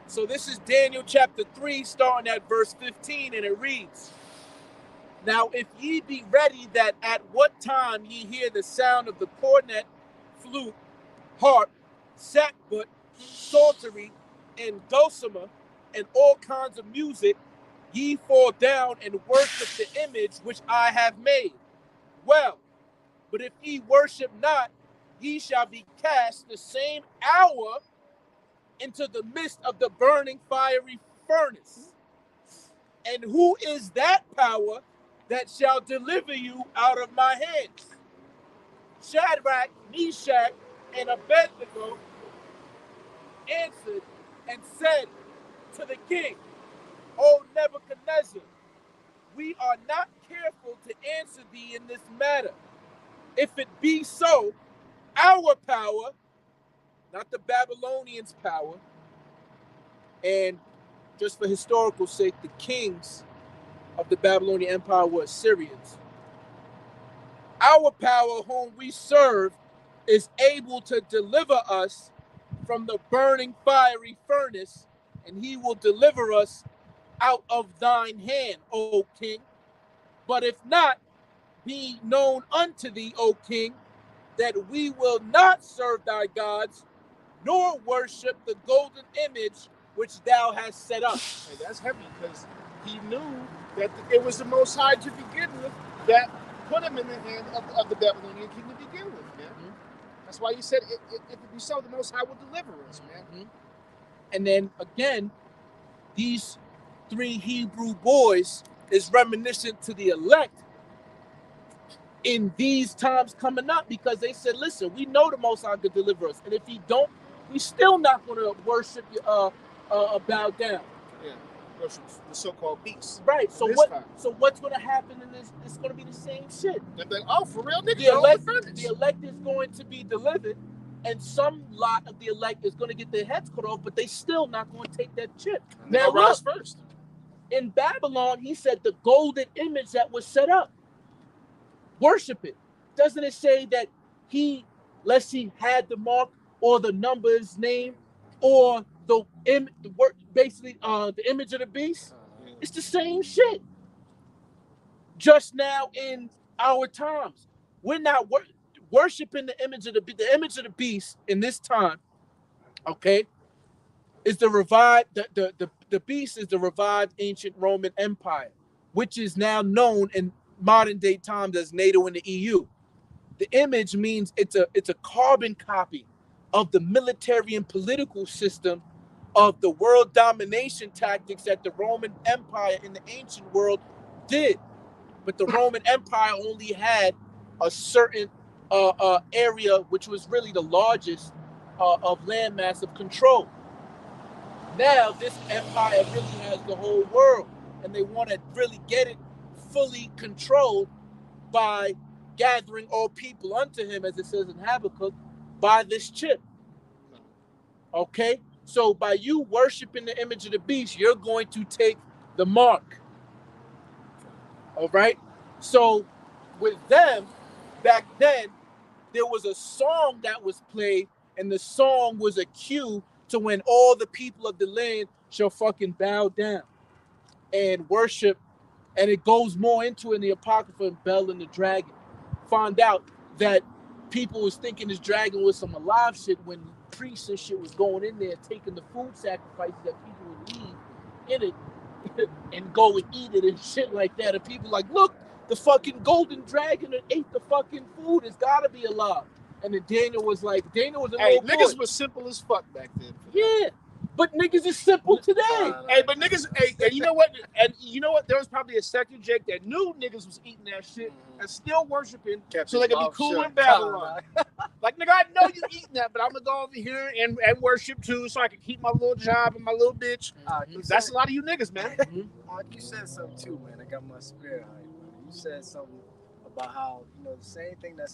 So this is Daniel chapter 3, starting at verse 15, and it reads, Now if ye be ready that at what time ye hear the sound of the cornet, flute, harp, sackbut, psaltery, and dulcimer, and all kinds of music, ye fall down and worship the image which I have made. Well, but if ye worship not, ye shall be cast the same hour into the midst of the burning fiery furnace. And who is that power that shall deliver you out of my hands? Shadrach, Meshach, and Abednego answered and said to the king, O Nebuchadnezzar, we are not careful to answer thee in this matter. If it be so, our power, not the Babylonians' power, and just for historical sake, the kings of the Babylonian Empire were Assyrians. Our power, whom we serve, is able to deliver us from the burning fiery furnace, and he will deliver us out of thine hand, O king. But if not, be known unto thee, O king, that we will not serve thy gods, nor worship the golden image which thou hast set up. And that's heavy because he knew that it was the Most High to begin with that put him in the hand of the Babylonian king to begin with, man. Mm-hmm. That's why he said, if it be so, the Most High will deliver us, man. Mm-hmm. And then again, these three Hebrew boys is reminiscent to the elect in these times coming up, because they said, listen, we know the Most High could deliver us, and if he don't, we still not going to worship you, bow down. Yeah, worship the so-called beast. Right. So what's going to happen in this? It's going to be the same shit. They're like, oh, for real, nigga, the elect is going to be delivered, and some lot of the elect is going to get their heads cut off, but they still not going to take that chip. Now, rise first. In Babylon, he said the golden image that was set up, worship it. Doesn't it say that he, lest he had the mark or the number's name or the image of the beast? It's the same shit. Just now in our times, we're not worshiping the image of the beast in this time. Okay, is the revived the beast is the revived ancient Roman Empire, which is now known in modern day times as NATO and the EU. The image means it's a carbon copy of the military and political system of the world domination tactics that the Roman Empire in the ancient world did. But the Roman Empire only had a certain area, which was really the largest of landmass of control. Now this empire really has the whole world, and they want to really get it fully controlled by gathering all people unto him, as it says in Habakkuk, by this chip. Okay? So by you worshiping the image of the beast, you're going to take the mark. All right? So with them, back then, there was a song that was played, and the song was a cue to when all the people of the land shall fucking bow down and worship. And it goes more into in the Apocrypha and Bel and the Dragon. Find out that people was thinking this dragon was some alive shit when priests and shit was going in there taking the food sacrifices that people would leave in it and go and eat it and shit like that. And people like, look, the fucking golden dragon that ate the fucking food has got to be alive. And then Daniel was a little niggas boy. was simple as fuck back then. Yeah. But niggas is simple today. But niggas, and you know what? There was probably a second Jake that knew niggas was eating that shit and still worshiping, so they could be cool in Babylon. Like, nigga, I know you eating that, but I'm gonna go over here and worship too, so I can keep my little job and my little bitch. That's a lot of you niggas, man. You said something too, man. I got my spirit hype, man. You said something about how the same thing that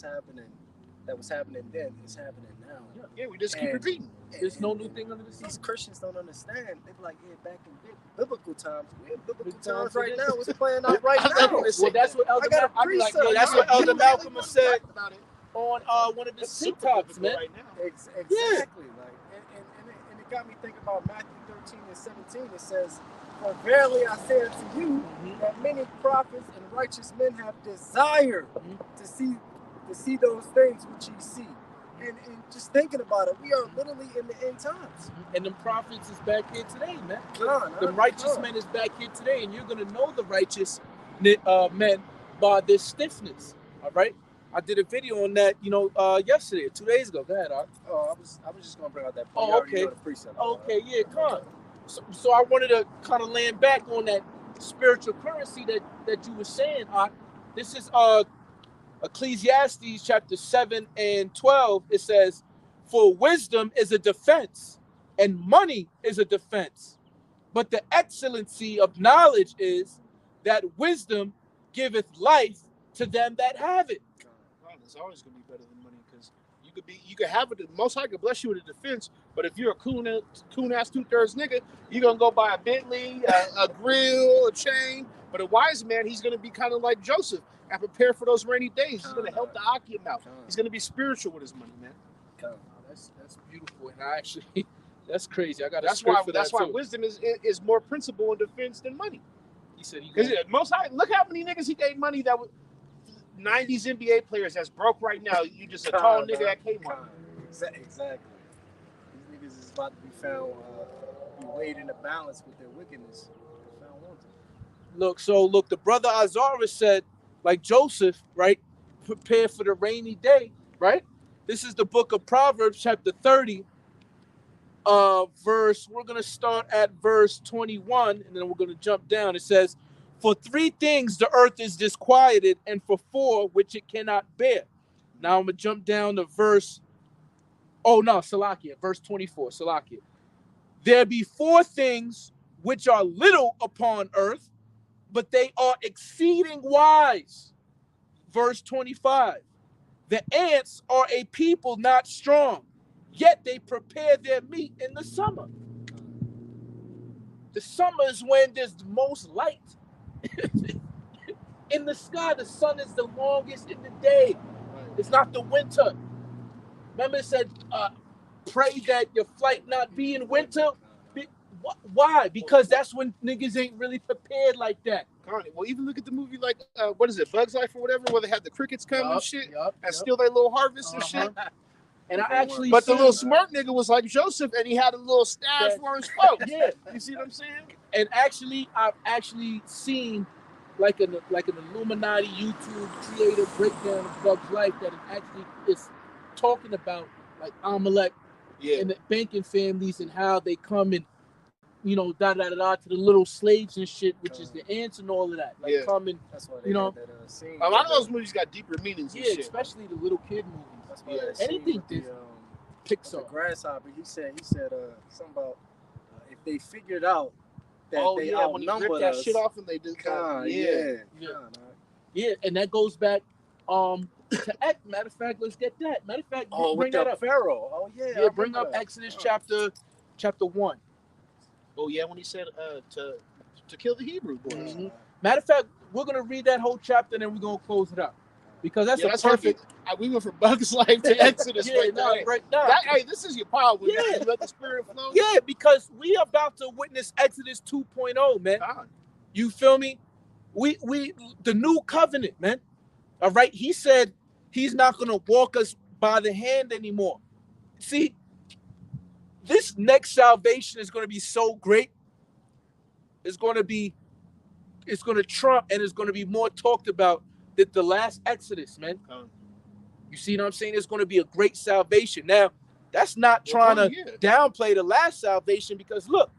was happening then is happening now. Yeah, we just keep repeating. There's no new thing under the sun. These Christians don't understand. They be like, yeah, back in biblical times, we're in biblical times right now. It's playing out right now. Well, that's what Elder Malcolm. That's what Elder Malcolm said on one of his TikToks, man. Right now. Exactly. Like, and it got me thinking about Matthew 13 and 17. It says, "For verily I say unto you, that many prophets and righteous men have desired to see those things which ye see." And just thinking about it, we are literally in the end times. And the prophets is back here today, man. The righteous man is back here today, and you're gonna know the righteous men by their stiffness. All right. I did a video on that, yesterday, 2 days ago. Go ahead, Art. Oh, I was just gonna bring out that point. Oh, okay. Okay, yeah, come on. So I wanted to kind of land back on that spiritual currency that you were saying, Art. This is Ecclesiastes chapter 7 and 12. It says, "For wisdom is a defense, and money is a defense. But the excellency of knowledge is that wisdom giveth life to them that have it." It's always gonna be better than money, because you could have it. The Most High could bless you with a defense, but if you're a coon ass 2/3 nigga, you're gonna go buy a Bentley, a grill, a chain. But a wise man, he's gonna be kind of like Joseph and prepare for those rainy days. He's gonna help the Akim out. He's gonna be spiritual with his money, man. That's beautiful, and I actually that's crazy. I got a that's script why for that's that why too. wisdom is more principle and defense than money. He said because Most High, look how many niggas he gave money that was 90s NBA players that's broke right now. You just a tall nigga at Kmart. Exactly. These niggas is about to be found be weighed in the balance with their wickedness. Found wanting. Look, the brother Azara said, like Joseph, right? Prepare for the rainy day, right? This is the book of Proverbs, chapter 30, we're going to start at verse 21, and then we're going to jump down. It says, "For 3 things the earth is disquieted, and for 4 which it cannot bear." Now I'm going to jump down to verse 24, Salakia. "There be 4 things which are little upon earth, but they are exceeding wise." Verse 25, "The ants are a people not strong, yet they prepare their meat in the summer." The summer is when there's the most light. In the sky, the sun is the longest in the day. It's not the winter. Remember it said, pray that your flight not be in winter. Why? Because that's when niggas ain't really prepared like that. Well, even look at the movie like, what is it, Bug's Life or whatever, where they have the crickets come and shit, and steal their little harvest and shit. And I actually But the little smart nigga was like Joseph, and he had a little stash for his folks. Yeah. You see what I'm saying? And actually, I've actually seen like an Illuminati YouTube creator breakdown of Bug's Life that it actually is talking about like Amalek and the banking families and how they come and to the little slaves and shit, which is the ants and all of that. Like come and that's why they had that scene. A lot of those movies got deeper meanings. Yeah, especially the little kid movies. That's why anything Pixar. The grasshopper. He said something about if they figured out that they outnumbered when he ripped that shit off and they did Yeah, and that goes back to X. Matter of fact, let's get that. Matter of fact, bring that up. Pharaoh. Oh yeah. Yeah, bring up Exodus chapter 1. Oh yeah, when he said to kill the Hebrew boys. Mm-hmm. Matter of fact, we're gonna read that whole chapter and then we're gonna close it out. Because that's perfect. We went from Bug's Life to Exodus. Hey, this is your power. You let the spirit flow. Yeah, because we are about to witness Exodus 2.0, man. You feel me? We the new covenant, man. All right. He said he's not gonna walk us by the hand anymore. See, this next salvation is gonna be so great. It's gonna trump and it's gonna be more talked about than the last Exodus, man. You see what I'm saying? It's going to be a great salvation. Now, that's not trying to downplay the last salvation, because look,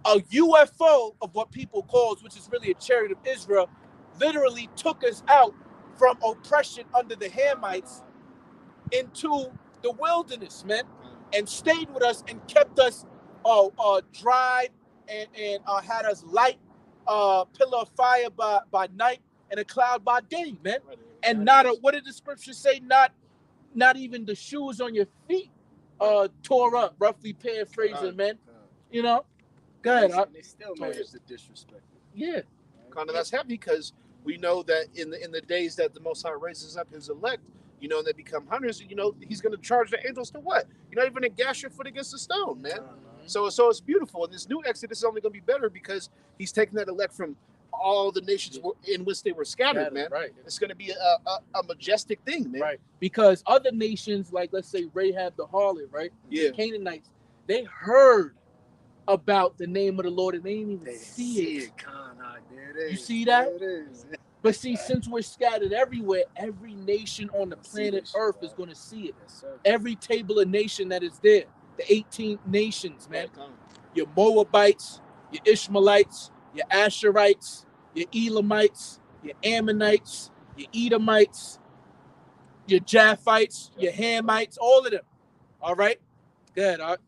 a UFO of what people call, which is really a chariot of Israel, literally took us out from oppression under the Hamites into the wilderness, man, and stayed with us and kept us dried and had us light, pillar of fire by night and a cloud by day, man. And not a, what did the scripture say? Not even the shoes on your feet tore up, roughly paraphrasing, man. You know? Go ahead. And they still managed to disrespect it. Yeah. Kind of that's heavy because we know that in the days that the Most High raises up his elect, you know, and they become hunters, you know, he's going to charge the angels to what? You're not even to gash your foot against a stone, man. So it's beautiful. And this new Exodus is only going to be better because he's taking that elect from all the nations in which they were scattered, man. Right. It's going to be a majestic thing, man. Right. Because other nations, like let's say Rahab the harlot, right? Yeah. The Canaanites, they heard about the name of the Lord and they didn't even see it. There it is. You see that? There it is. But see, since we're scattered everywhere, every nation on the planet Earth is going to see it. Yes, sir. Every table of nation that is there, the 18 nations, man. Right. Your Moabites, your Ishmaelites, your Asherites, your Elamites, your Ammonites, your Edomites, your Japhites, your Hamites, all of them. All right? Good. All right.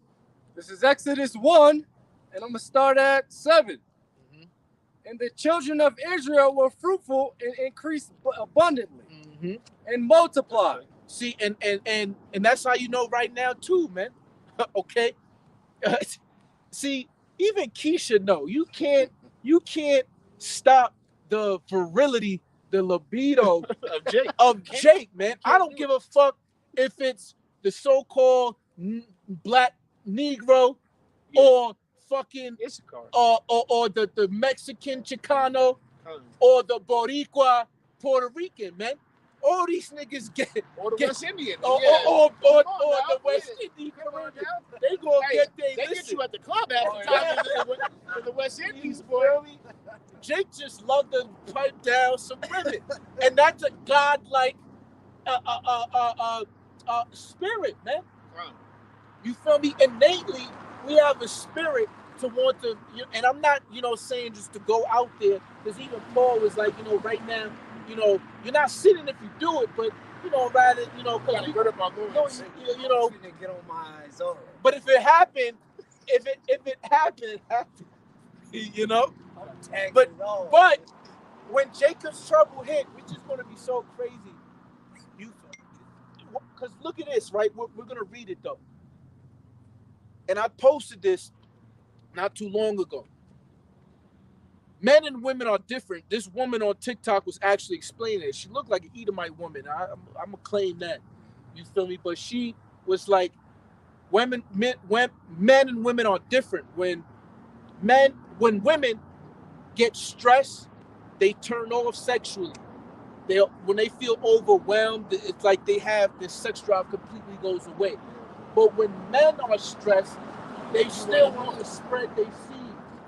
This is Exodus 1, and I'm going to start at 7. Mhm. And the children of Israel were fruitful and increased abundantly Mhm. and multiplied. See, and that's how you know right now too, man. Okay. See, even Keisha know you can't stop the virility, the libido of Jake, man. I don't give a fuck if it's the so-called black Negro or fucking or the Mexican Chicano or the Boricua Puerto Rican, man. All these niggas get West Indian. or the West Indian. They gonna get they get you at the club half the time in the West Indies, boy. Jake just loved to pipe down some women, and that's a godlike spirit, man. You feel me? Innately, we have a spirit to want to, and I'm not, saying just to go out there, because even Paul was like, right now, you're not sinning if you do it, but rather, because we get on my zone. But if it happened, if it happened, But when Jacob's trouble hit, which is going to be so crazy, because look at this, right? We're going to read it though, and I posted this not too long ago. Men and women are different. This woman on TikTok was actually explaining it. She looked like an Edomite woman. I'm gonna claim that. You feel me? But she was like, men and women are different. When women get stressed, they turn off sexually. When they feel overwhelmed, it's like they have this sex drive completely goes away. But when men are stressed, they still want to spread their seed.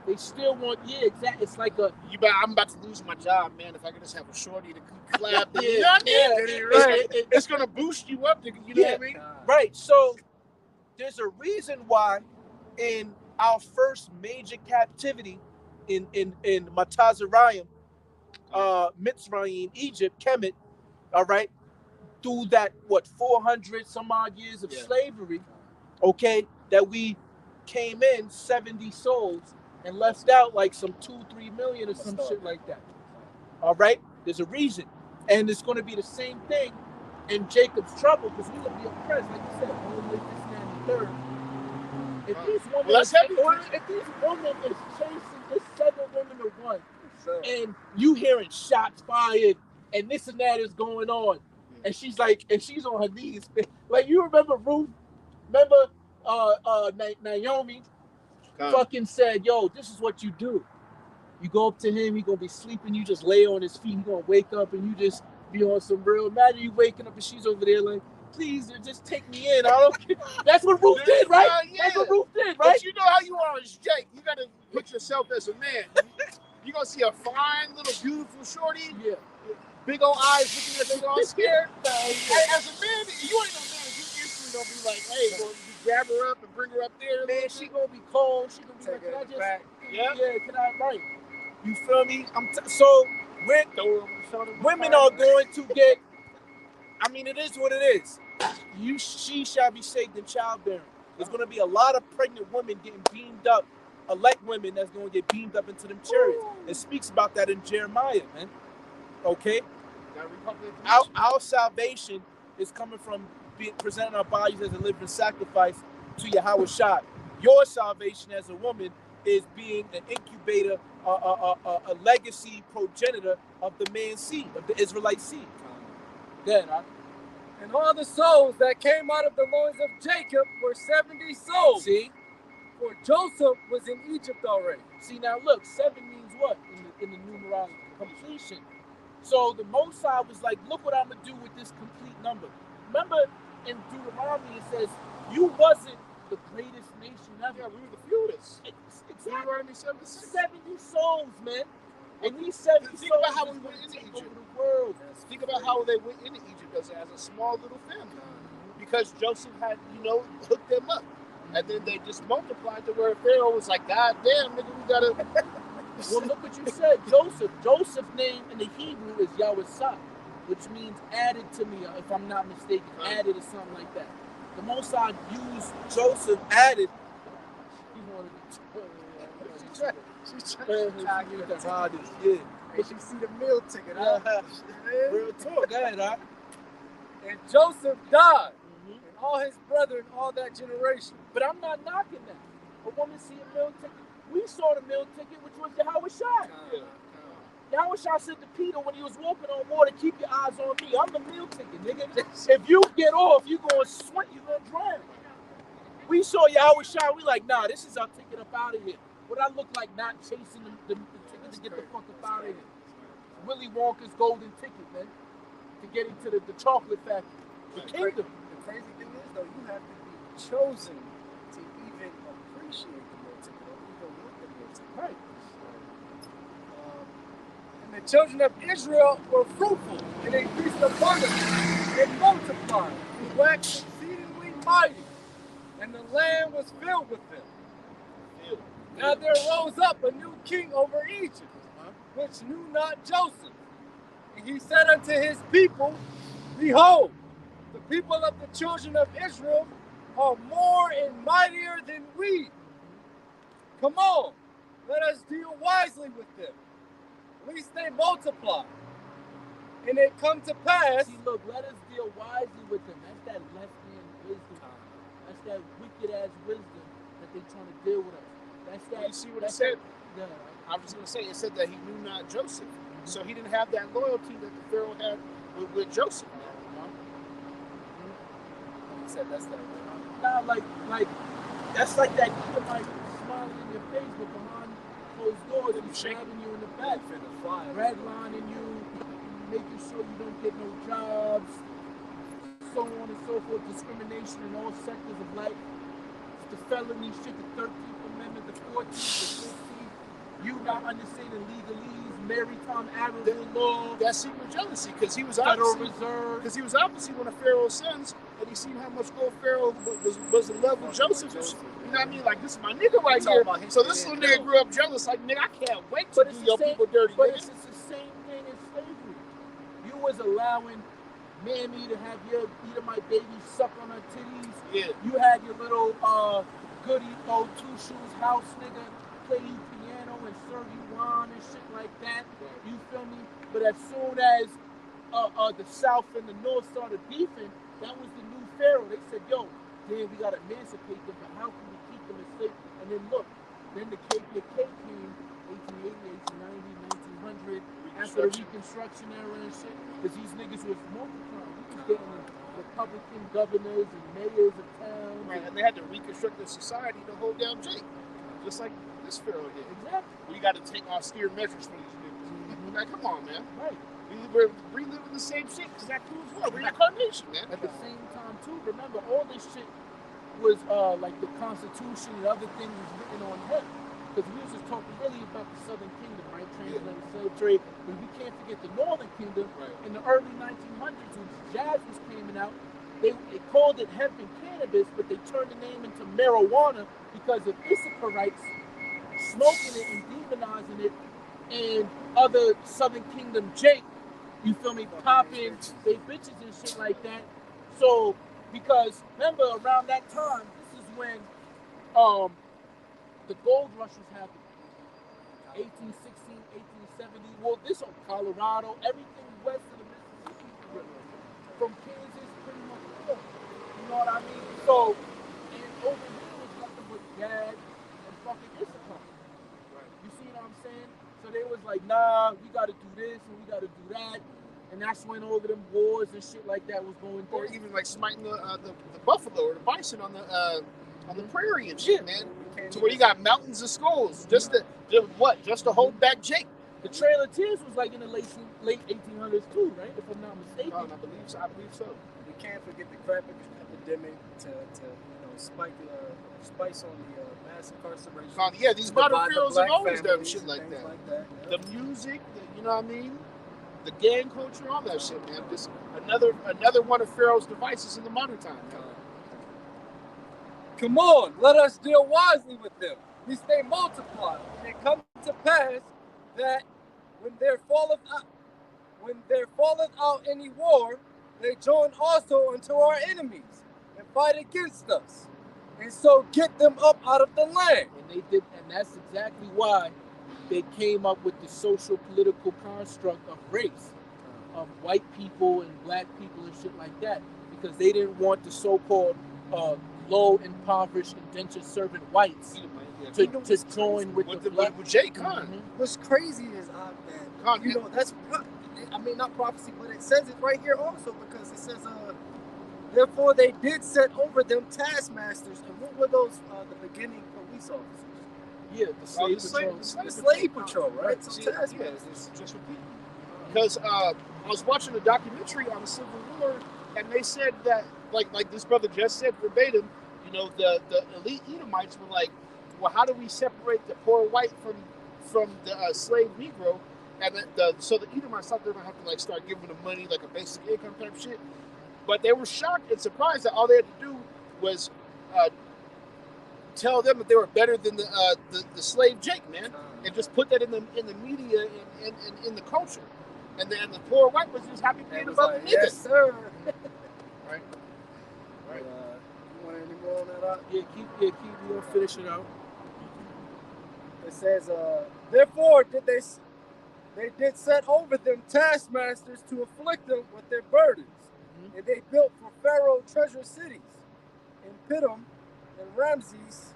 They still want, exactly. It's like I'm about to lose my job, man. If I could just have a shorty to clap, it's gonna boost you up. You know what I mean? Right. So there's a reason why, in our first major captivity, in Matazarayim, Mitzrayim, Egypt, Kemet, all right, through that 400 some odd years of slavery, okay, that we came in 70 souls. And left out like some 2-3 million or some shit like that. All right? There's a reason. And it's going to be the same thing in Jacob's trouble because we're going to be oppressed. Like you said, only this, that, and third. If these women is chasing this 7 women to 1, and you hearing shots fired and this and that is going on, and she's on her knees. Like, you remember Ruth? Remember Naomi? Fucking said, yo, this is what you do. You go up to him, he gonna be sleeping, you just lay on his feet, he gonna wake up and you just be on some real. Imagine you waking up and she's over there like, please just take me in. I don't care. That's what Ruth did, right? That's what Ruth did, right? But you know how you are as Jake. You gotta put yourself as a man. You're gonna see a fine little beautiful shorty. Yeah. Big old eyes looking at you all scared. Hey, as a man, you ain't no man. You instantly gonna be like, hey, well, grab her up and bring her up there. Man, she gonna be cold. She gonna be like, can I just back? Yeah, can I right? You feel me? So women are going to get. I mean, it is what it is. She shall be saved in childbearing. There's gonna be a lot of pregnant women getting beamed up, elect women that's gonna get beamed up into them chariots. It speaks about that in Jeremiah, man. Okay, Gotta repopulate the nation. Our salvation is coming from presenting our bodies as a living sacrifice to Yahweh Shai. Your salvation as a woman is being an incubator, a legacy progenitor of the man's seed, of the Israelite seed. Then, And all the souls that came out of the loins of Jacob were 70 souls. see? For Joseph was in Egypt already. See, now look, 7 means what in the numerology? Completion. So the Mosai was like, look what I'm going to do with this complete number. Remember in Deuteronomy it says, you wasn't the greatest nation ever. Yeah, we were the fewest. Exactly. Deuteronomy 76. 70 souls, man. And these 70 Think souls about how is we went gonna into take Egypt. over the world. Think about how they went into Egypt as a small little family. Because Joseph had, hooked them up. And then they just multiplied to where Pharaoh was like, God damn, nigga, we gotta... Well, look what you said, Joseph. Joseph's name in the Hebrew is Yahweh, which means added to me, if I'm not mistaken, added or something like that. The Mosai used Joseph added. He wanted to. She's trying to the hardest, yeah. But you see the meal ticket, huh? Real talk, go ahead, huh? And Joseph died, and all his brethren, all that generation. But I'm not knocking that. A woman see a meal ticket. We saw the meal ticket, which was Yahweh Shai. Yahweh Shai said to Peter when he was walking on water, keep your eyes on me. I'm the meal ticket, nigga. If you get off, you going to swim, you going to drown. We saw Yahweh Shai. We like, nah, this is our ticket up out of here. What I look like not chasing the ticket to get the fuck up out of here. Willy Wonka's golden ticket, man. To get into the chocolate factory. The kingdom. The crazy thing is, though, you have to be chosen to even appreciate the meal ticket or even want the meal ticket. Right. And the children of Israel were fruitful and increased abundantly and multiplied and waxed exceedingly mighty, and the land was filled with them. Now there rose up a new king over Egypt, which knew not Joseph. And he said unto his people, behold, the people of the children of Israel are more and mightier than we. Come on, let us deal wisely with them, lest they multiply. And it come to pass. See, look, let us deal wisely with them. That's that left-hand wisdom. That's that wicked-ass wisdom that they trying to deal with us. That's that. You see what it said? Yeah. I was going to say, it said that he knew not Joseph. So he didn't have that loyalty that the Pharaoh had with Joseph. He said that's that. Nah, like that's like that Edomite smiling in your face, but behind closed doors, he's stabbing you in the back, redlining you, making sure you don't get no jobs, so on and so forth, discrimination in all sectors of life. The felony shit, the 13th Amendment, the 14th, the 15th, you not understanding legalese, maritime arable law. That secret jealousy, because he was Federal obviously, Reserve. because he was obviously one of Pharaoh's sons, and he seen how much old Pharaoh was in love with Joseph. You know what I mean? Like, this is my nigga right here. So this little nigga grew up jealous. Like, nigga, I can't wait to do your people dirty. But it's the same thing as slavery. You was allowing Mammy to have your Edomite baby suck on her titties. Yeah. You had your little goody old two shoes house nigga play you piano and serve you wine and shit like that. You feel me? But as soon as the South and the North started beefing, that was the new Pharaoh. They said, yo, damn, we gotta emancipate them, but how can we keep them as slaves? And then look, then the KKK came 1880, 1890, 1900, after the Reconstruction era and shit, because these niggas was multiplying. We was getting Republican governors and mayors of towns. Right, and they had to reconstruct the society to hold down Jake, just like this Pharaoh did. Exactly. We got to take austere measures for these niggas. Like, come on, man. Right. We're reliving the same shit because that too as well. We're incarnation, man. At the same time, too, remember, all this shit was like the Constitution and other things was written on him. Because we was just talking really about the Southern Kingdom, right? Transatlantic slave trade. But we can't forget the Northern Kingdom. Right. In the early 1900s, when jazz was coming out, they called it hemp and cannabis, but they turned the name into marijuana because of Issacharites smoking it and demonizing it, and other Southern Kingdom Jake, you feel me, popping they bitches and shit like that. So, because remember around that time, this is when the gold rush was happening. 1816, 1870. Well, this on Colorado, everything west of the Mississippi and that's when all of them wars and shit like that was going Or down. even like smiting the buffalo or the bison on the prairie and shit, man. To where you got mountains of skulls just to hold back Jake. The Trail of Tears was like in the late 1800s too, right? If I'm not mistaken. I believe so. We can't forget the crack epidemic to spice on the mass incarceration. Yeah, these modern pharaohs have always done families shit and like things that. like that. Yeah. The music, you know what I mean? The gang culture, all that shit, man. Just another one of Pharaoh's devices in the modern time. Man. Come on, let us deal wisely with them, lest they multiply. And it come to pass that when there falleth out any war, they join also unto our enemies and fight against us, and so get them up out of the land. And they did, and that's exactly why they came up with the social political construct of race, of white people and black people and shit like that, because they didn't want the so-called low, impoverished, indentured servant whites to join with the black. With Jay Khan. Mhm. What's crazy is, man, you know, that's, I mean, not prophecy, but it says it right here also, because it says, therefore they did set over them taskmasters. And what were those, the beginning police officers? Yeah, the slave patrol, right? So See, it's just repeat. Because I was watching a documentary on the Civil War, and they said that, like this brother just said verbatim, you know, the elite Edomites were like, well, how do we separate the poor white from the slave Negro? And so the Edomites thought they were gonna have to like start giving them money, like a basic income type shit. But they were shocked and surprised that all they had to do was tell them that they were better than the slave Jake, man, and just put that in the media and in the culture. And then the poor white was just happy paying above the niggas. Yes, sir. Right. You want any more on that? Yeah, keep. We're gonna finish it out. It says, therefore they did set over them taskmasters to afflict them with their burdens. Mm-hmm. And they built for Pharaoh treasure cities in Pithom and Ramses.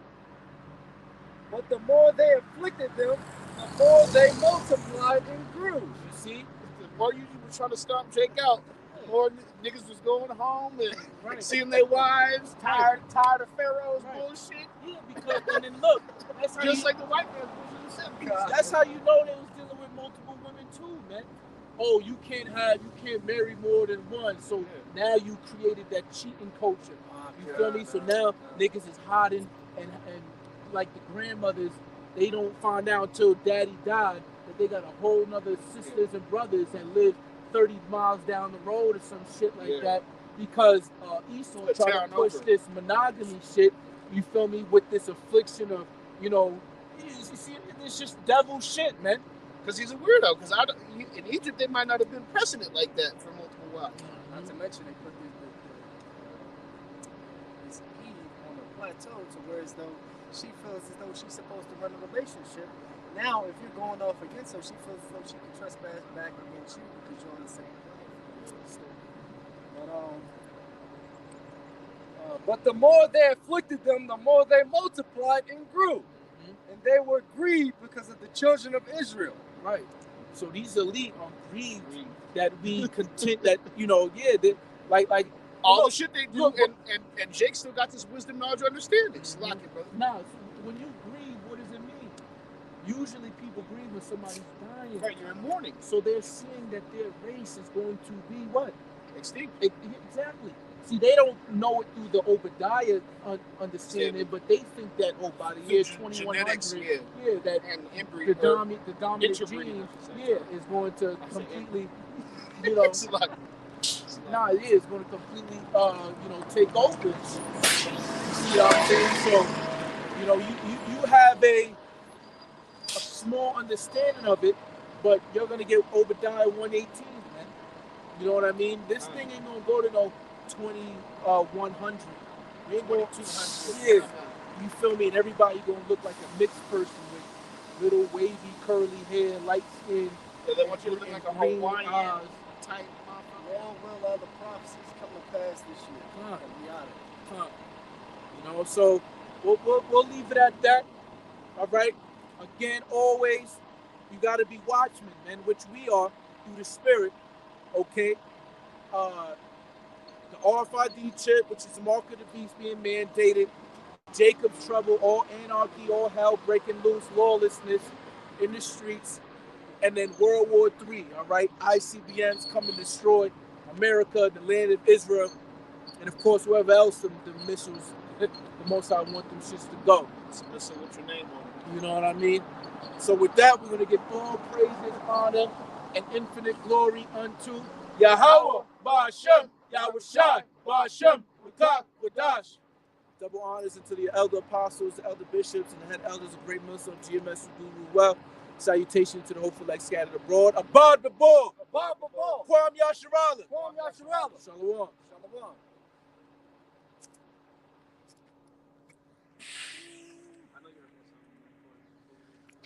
But the more they afflicted them, the more they multiplied and grew. You see? The more you were trying to stomp Jake out, the more niggas was going home and seeing their wives, tired of Pharaoh's bullshit. Yeah, because, and then look, that's how just like the white man was in the 70s. That's how you know they was dealing with multiple women too, man. Oh, you can't marry more than one. So now you created that cheating culture. You feel me? So now niggas is hiding and like the grandmothers, they don't find out until daddy died that they got a whole nother sisters and brothers that live 30 miles down the road or some shit like that, because Esau tried to push this monogamy shit, you feel me, with this affliction of, you know, you see, it's just devil shit, man. Because he's a weirdo. Because in Egypt, they might not have been precedent like that for multiple wives. Not to mention, they put this Eve on a plateau to where as though she feels as though she's supposed to run a relationship. Now, if you're going off against her, she feels as though she can trespass back against you because you're on the same planet. But the more they afflicted them, the more they multiplied and grew. Mm-hmm. And they were grieved because of the children of Israel. Right. So these elite are grieved that we content that, you know, like all the shit they do, and Jake still got this wisdom, knowledge, understanding. Lock it, brother. Now, when you grieve, what does it mean? Usually people grieve when somebody's dying. Right, you're in mourning. So they're seeing that their race is going to be what? Extinct. Exactly. See, they don't know it through the Obadiah understanding, but they think that, by the year 2100, that the dominant gene, is going to completely, you know, it's going to completely, take over. See what I'm saying? So, you know, you have a small understanding of it, but you're going to get Obadiah 118, man. You know what I mean? This thing ain't going to go to no 2100. We ain't going 200. Yeah. You feel me? And everybody going to look like a mixed person with little wavy, curly hair, light skin. Yeah, they want you to look like a Hawaiian type. Well, will all the prophecies come to pass this year? You know, so we'll leave it at that. All right. Again, always, you got to be watchmen, man, which we are through the Spirit. Okay, the RFID chip, which is the mark of the beast, being mandated. Jacob's trouble, all anarchy, all hell breaking loose, lawlessness in the streets, and then World War III. All right, ICBMs come and destroy America, the land of Israel, and of course whoever else the missiles, the most I want them shits to go. Listen, what's your name on it? You know what I mean? So with that, we're gonna give all praises, honor, and infinite glory unto Yahweh, Ba'ashem, Yahushai, Ba'ashem, Rakak, Wadash. Double honors into the elder apostles, the elder bishops, and the head elders of Great Millstone GMS who do well. Salutation to the hopeful like scattered abroad. Abad Babor! Abad Babor! Kwam Yasharala! Kwam Yasharala! Shalom. Shalom.